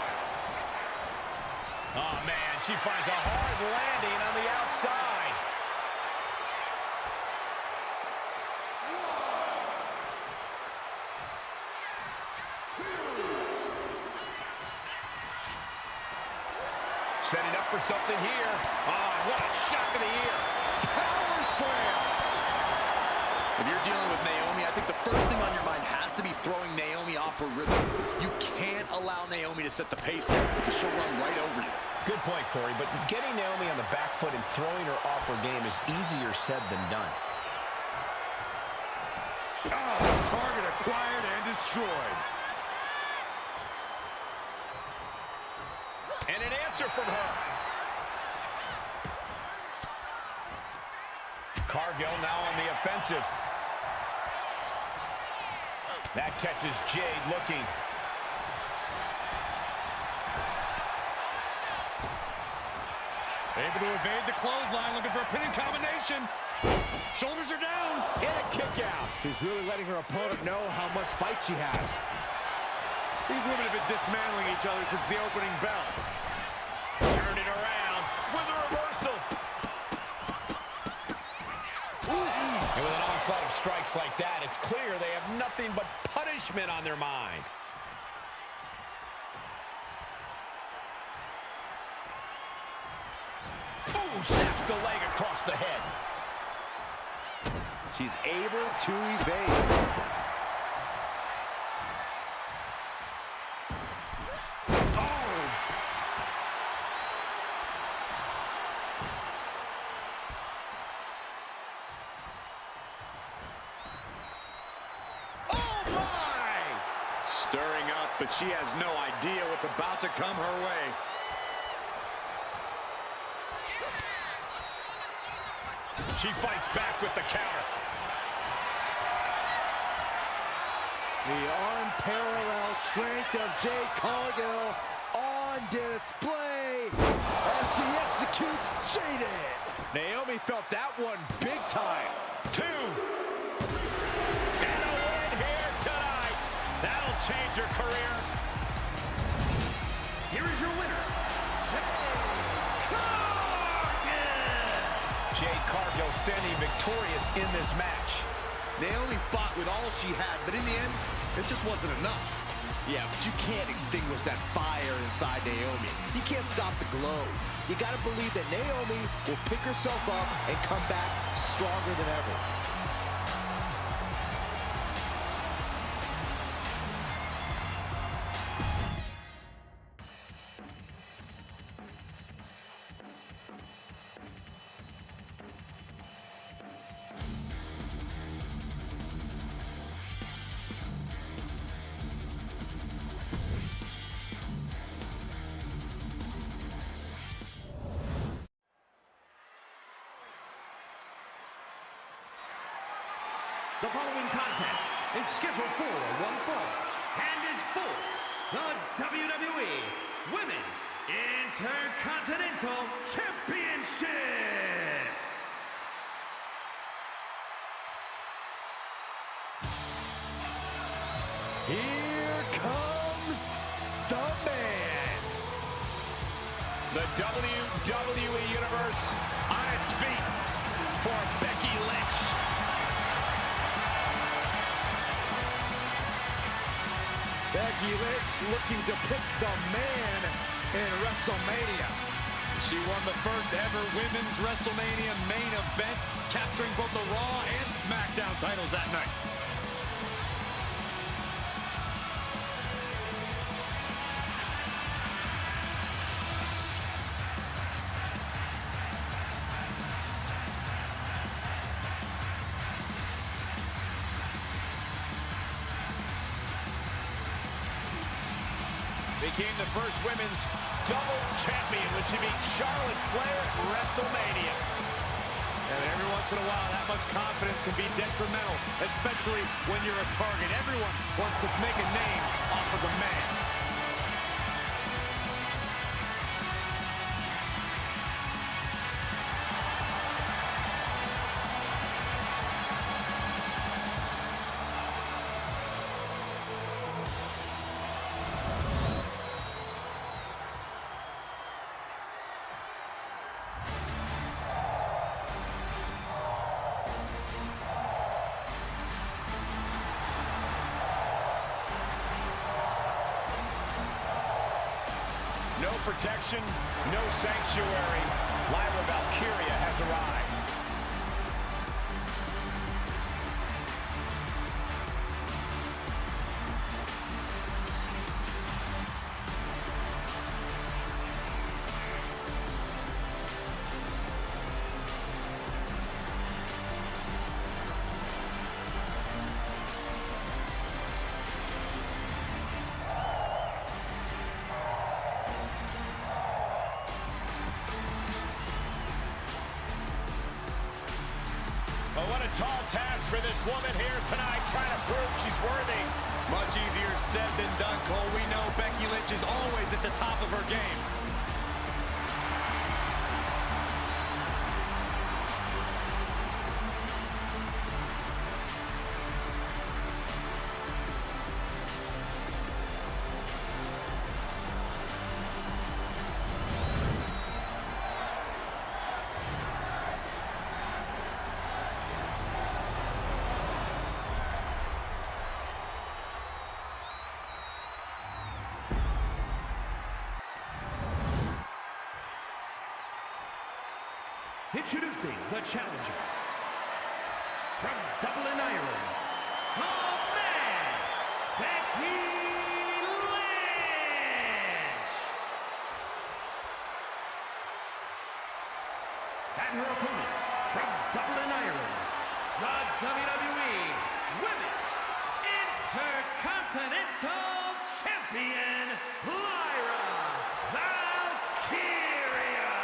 Oh, man, she finds a hard landing on the outside. Setting up for something here. Oh, what a shock of the ear. Power slam. If you're dealing with Naomi, I think the first thing on your mind has to be throwing Naomi off her rhythm. You can't allow Naomi to set the pace here because she'll run right over you. Good point, Corey, but getting Naomi on the back foot and throwing her off her game is easier said than done. Oh, target acquired and destroyed. And an answer from her. Cargill now on the offensive. That catches Jade looking. Able to evade the clothesline, looking for a pinning combination. Shoulders are down. And a kick out. She's really letting her opponent know how much fight she has. These women have been dismantling each other since the opening bell. Turn it around with a reversal. And with an onslaught of strikes like that, it's clear they have nothing but punishment on their mind. Ooh, snaps the leg across the head. She's able to evade. Stirring up, but she has no idea what's about to come her way. She fights back with the counter. The unparalleled strength of Jade Cargill on display as she executes Jaded. Naomi felt that one big time. 2. And a win here tonight. That'll change her career. Here is your winner, Jade Cargill standing victorious in this match. Naomi fought with all she had, but in the end, it just wasn't enough. Yeah, but you can't extinguish that fire inside Naomi. You can't stop the glow. You gotta believe that Naomi will pick herself up and come back stronger than ever. The following contest is scheduled for one fall and is for the WWE Women's Intercontinental Championship. Here comes the man. The WWE Universe on its feet for Becky Lynch. Becky Lynch looking to pick the man in Wrestlemania. She won the first ever Women's Wrestlemania main event, capturing both the Raw and SmackDown titles that night. Became the first women's double champion when she beat Charlotte Flair at WrestleMania. but every once in a while, that much confidence can be detrimental, especially when you're a target. Everyone wants to make a name off of the man. No protection, no sanctuary. Lyra Valkyria has arrived. But what a tall task for this woman here tonight, trying to prove she's worthy. Much easier said than done, Cole. We know Becky Lynch is always at the top of her game. Introducing the challenger from Dublin, Ireland, the man, Becky Lynch. And her opponent from Dublin, Ireland, the WWE Women's Intercontinental Champion, Lyra Valkyria.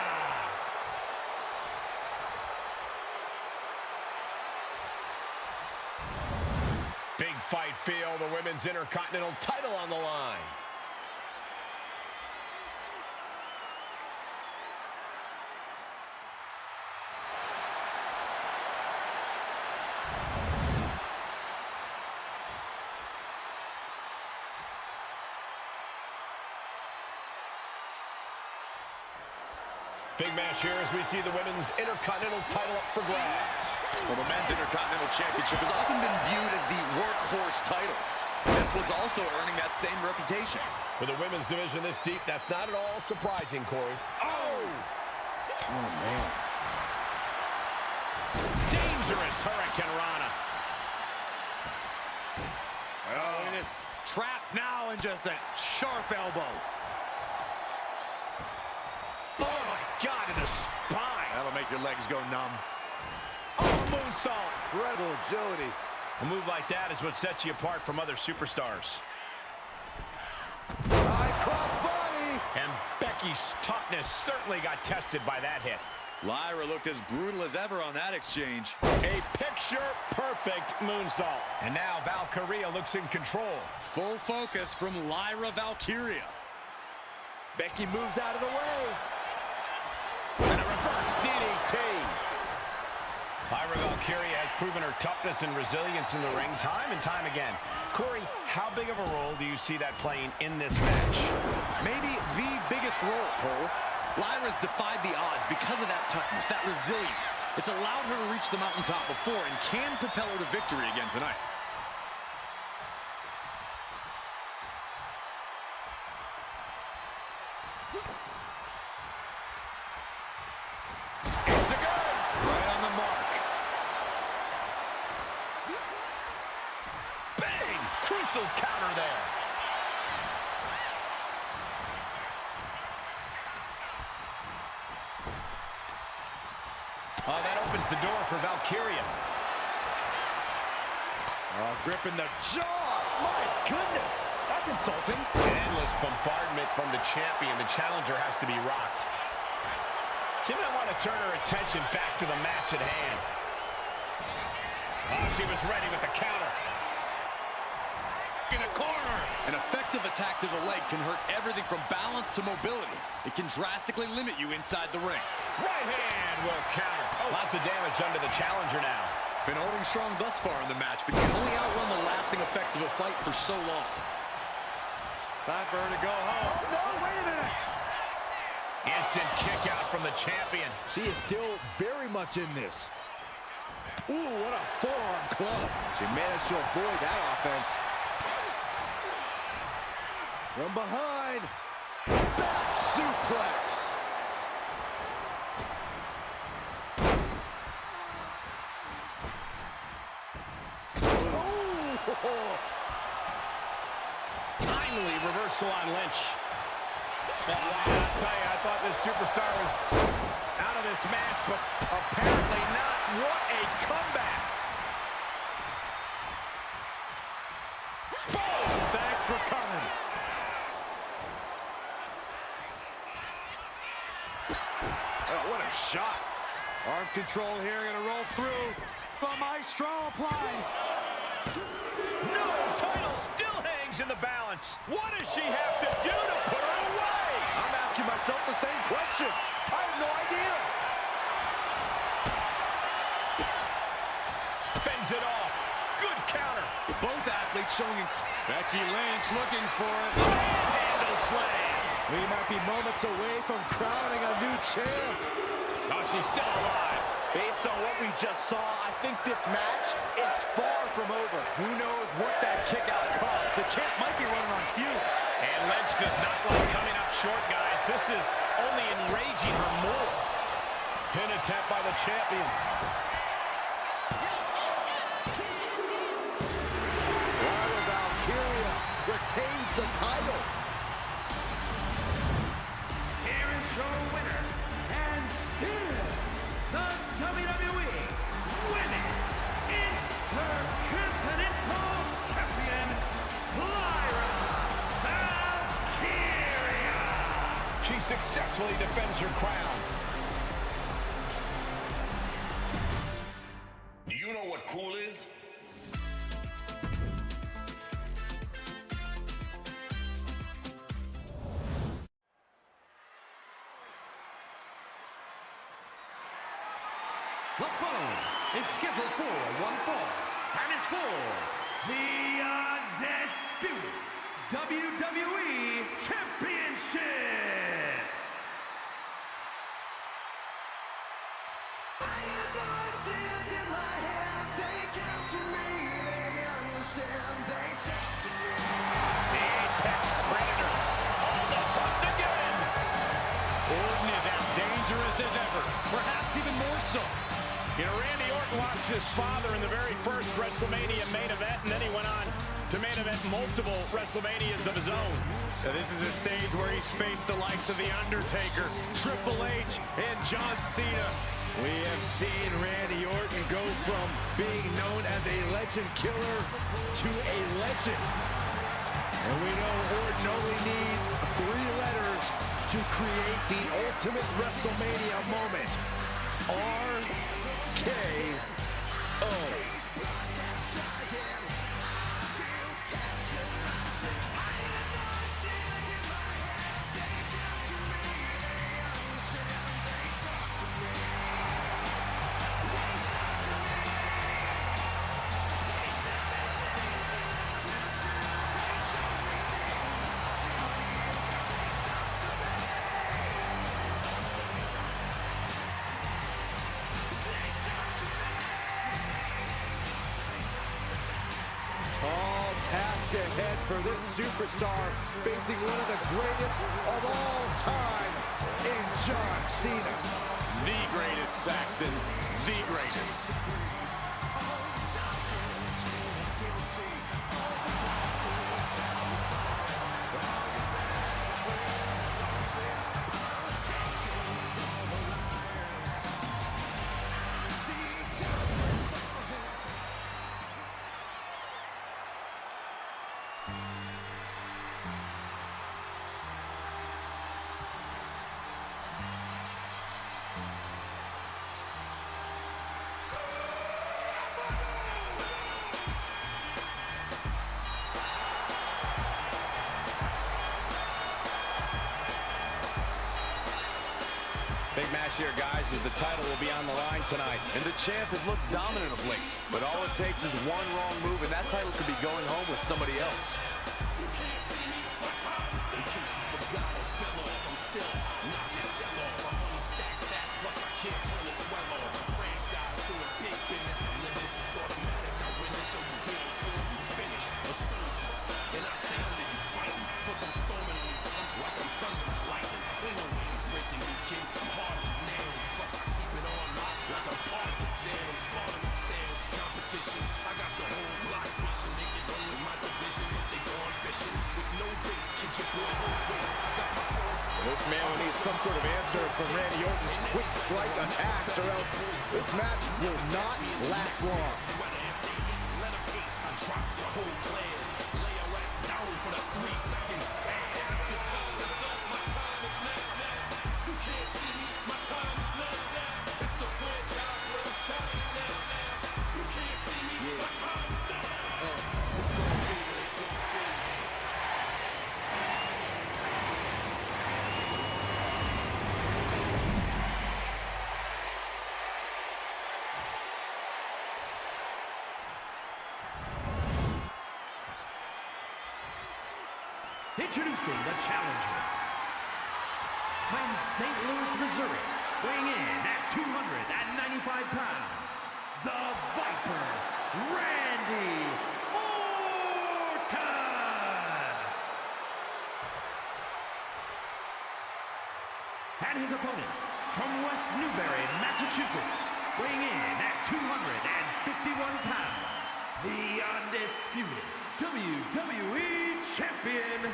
Big fight feel, the Women's Intercontinental title on the line. Big match here as we see the Women's Intercontinental title up for grabs. Well, the Men's Intercontinental Championship has often been viewed as the workhorse title. This one's also earning that same reputation. For the women's division this deep, that's not at all surprising, Corey. Oh, man. Dangerous Hurricane Rana. Oh, look at this trap now and just a sharp elbow. Oh, my God, to the spine. That'll make your legs go numb. Oh, moonsault. Incredible agility. A move like that is what sets you apart from other superstars. High crossbody. And Becky's toughness certainly got tested by that hit. Lyra looked as brutal as ever on that exchange. A picture-perfect moonsault. And now Valkyria looks in control. Full focus from Lyra Valkyria. Becky moves out of the way. And a reverse DDT. Lyra Valkyria has proven her toughness and resilience in the ring time and time again. Corey, how big of a role do you see that playing in this match? Maybe the biggest role, Cole. Lyra's defied the odds because of that toughness, that resilience. It's allowed her to reach the mountaintop before and can propel her to victory again tonight. It's a good. Right on the mark. Bang! Crucial counter there. Oh, that opens the door for Valkyria. Gripping the Jaw. My goodness. That's insulting. Endless bombardment from the champion. The challenger has to be rocked. She might want to turn her attention back to the match at hand. Oh, she was ready with the counter. In the corner. An effective attack to the leg can hurt everything from balance to mobility. It can drastically limit you inside the ring. Right hand will counter. Oh, lots of damage under the challenger now. Been holding strong thus far in the match, but can only outrun the lasting effects of a fight for so long. Time for her to go home. Oh, no, wait a minute. Instant kick out from the champion. She is still very much in this. Ooh, what a forearm club. She managed to avoid that offense. From behind, back suplex. Oh! Timely reversal on Lynch. I'll tell you, I thought this superstar was out of this match, but apparently not. What a comeback. Boom! Thanks for coming. Oh, what a shot. Arm control here, gonna roll through. From Maestro applied. No, title still hangs in the balance. What does she have to do to put her away? I'm asking myself the same question. I have no idea. Fends it off. Good counter. Both athletes showing Becky Lynch looking for it. Handle slam. We might be moments away from crowning a new champ. Oh, she's still alive. Based on what we just saw, I think this match is far from over. who knows what that kick out cost. The champ might be running on fumes. And Lynch does not like coming up short, guys. This is only enraging her more. Pin attempt by the champion. Lara Valkyria retains the title. Here is your winner, and still the WWE Women's Intercontinental Champion, Lara Valkyria. She successfully defends her crown. Do you know what cool is? The following is scheduled for one fall, and is for the Undisputed WWE Championship. Apex Predator on the hunt again. Orton is as dangerous as ever, perhaps even more so. You know, Randy Orton watched his father in the very first WrestleMania main event, and then he went on to main event multiple WrestleManias of his own. Now, this is a stage where he's faced the likes of The Undertaker, Triple H, and John Cena. We have seen Randy Orton go from being known as a legend killer to a legend. And we know Orton only needs 3 letters to create the ultimate WrestleMania moment. RKO. Tall task ahead for this superstar, facing one of the greatest of all time in John Cena. The greatest, Saxton. The greatest. Big match here, guys, as the title will be on the line tonight. And the champ has looked dominant of late. But all it takes is one wrong move, and that title could be going home with somebody else. This man will need some sort of answer from Randy Orton's quick strike attacks, or else this match will not last long. Introducing the challenger. From St. Louis, Missouri, weighing in at 295 pounds, the Viper, Randy Orton! And his opponent, from West Newbury, Massachusetts, weighing in at 251 pounds, the undisputed WWE Champion,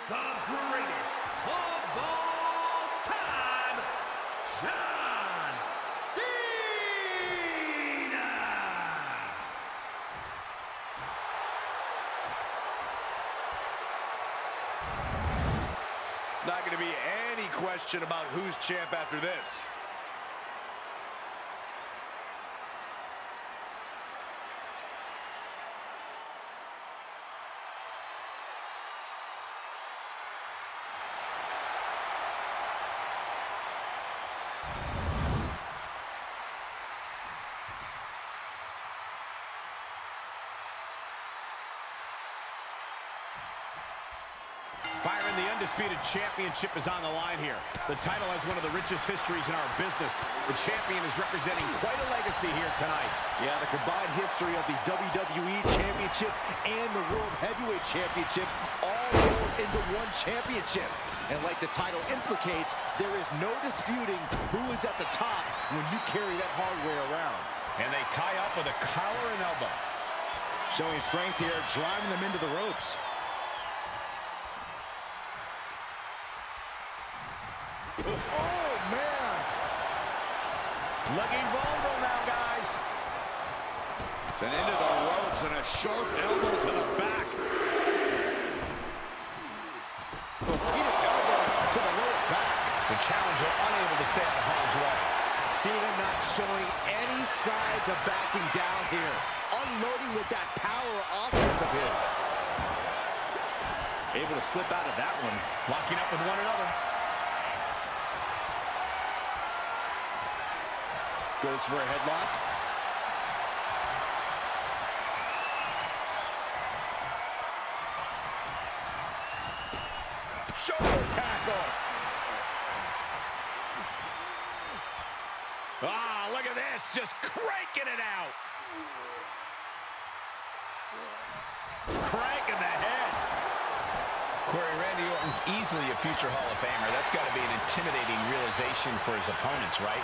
the greatest of all time, John Cena! Not going to be any question about who's champ after this. Byron, the undisputed championship is on the line here. The title has one of the richest histories in our business. The champion is representing quite a legacy here tonight. Yeah, the combined history of the WWE Championship and the World Heavyweight Championship all rolled into one championship. And like the title implicates, there is no disputing who is at the top when you carry that hardware around. And they tie up with a collar and elbow. Showing strength here, driving them into the ropes. Oh, man! Looking vulnerable now, guys. Sent into the ropes and a sharp elbow to the back. Repeated elbow to the lower back. The challenger unable to stay out of harm's way. Cena not showing any signs of backing down here. Unloading with that power offense of his. Able to slip out of that one. Locking up with one another. Goes for a headlock. Shoulder tackle. Ah, look at this, just cranking it out. Cranking the head. Corey, Randy Orton's easily a future Hall of Famer. That's got to be an intimidating realization for his opponents, right?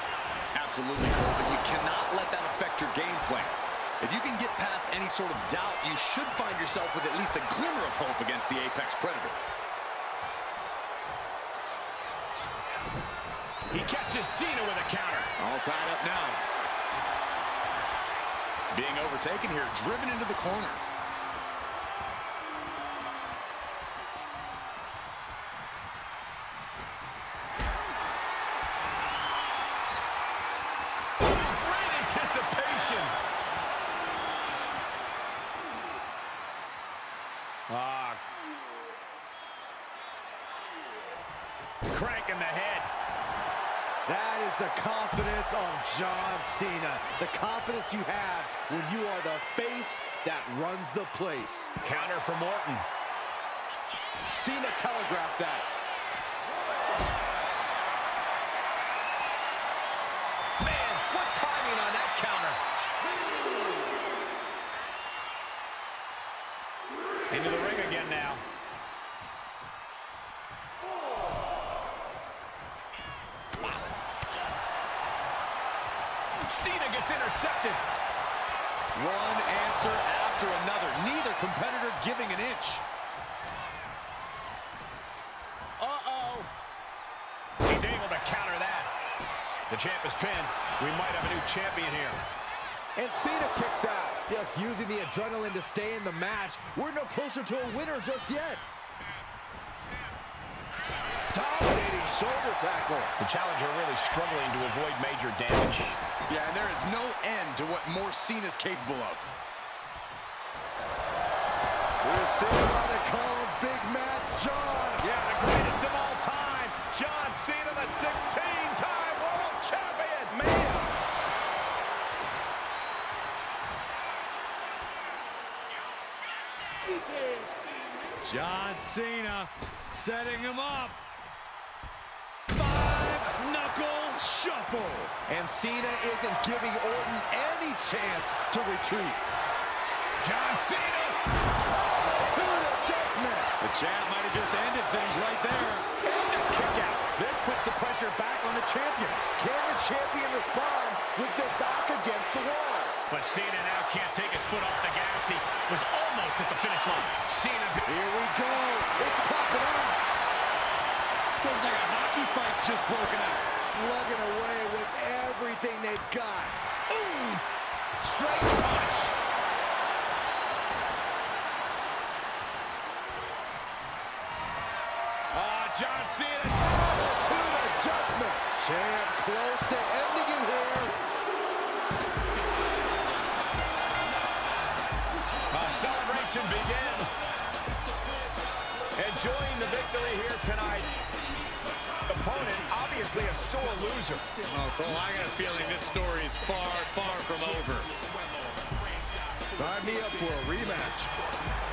Absolutely, Cole, but you cannot let that affect your game plan. If you can get past any sort of doubt, you should find yourself with at least a glimmer of hope against the Apex Predator. He catches Cena with a counter. All tied up now. Being overtaken here, driven into the corner. Great anticipation. Cranking the head. That is the confidence of John Cena. The confidence you have when you are the face that runs the place. Counter from Orton. Cena telegraphed that. Man, what timing on that counter. Into the ring again now. Cena gets intercepted. One answer after another. Neither competitor giving an inch. Uh-oh. He's able to counter that. The champ is pinned. We might have a new champion here. And Cena kicks out. Just using the adrenaline to stay in the match. We're no closer to a winner just yet. Dominating shoulder tackle. The challenger really struggling to avoid major damage. Yeah, and there is no end to what more Cena's capable of. We're seeing why they call him Big Match John. Yeah, the greatest of all time. John Cena, the 16-time world champion. Man. John Cena setting him up. 5-knuckle shuffle. And Cena isn't giving Orton any chance to retreat. John Cena. To the adjustment. The champ might have just ended things right there. And the kick out. This puts the pressure back on the champion. Can the champion respond with their back against the wall? But Cena now can't take his foot off the gas. He was almost at the finish line. Cena. Here we go. It's popping off. Looks like a hockey fight's just broken out. Slugging away with everything they've got. Ooh. Straight punch. John Cena. To the adjustment. Champ close to ending it here. Celebration begins. Enjoying the victory here tonight. Opponent, obviously a sore loser. Oh, Cole, I got a feeling this story is far, far from over. Sign me up for a rematch.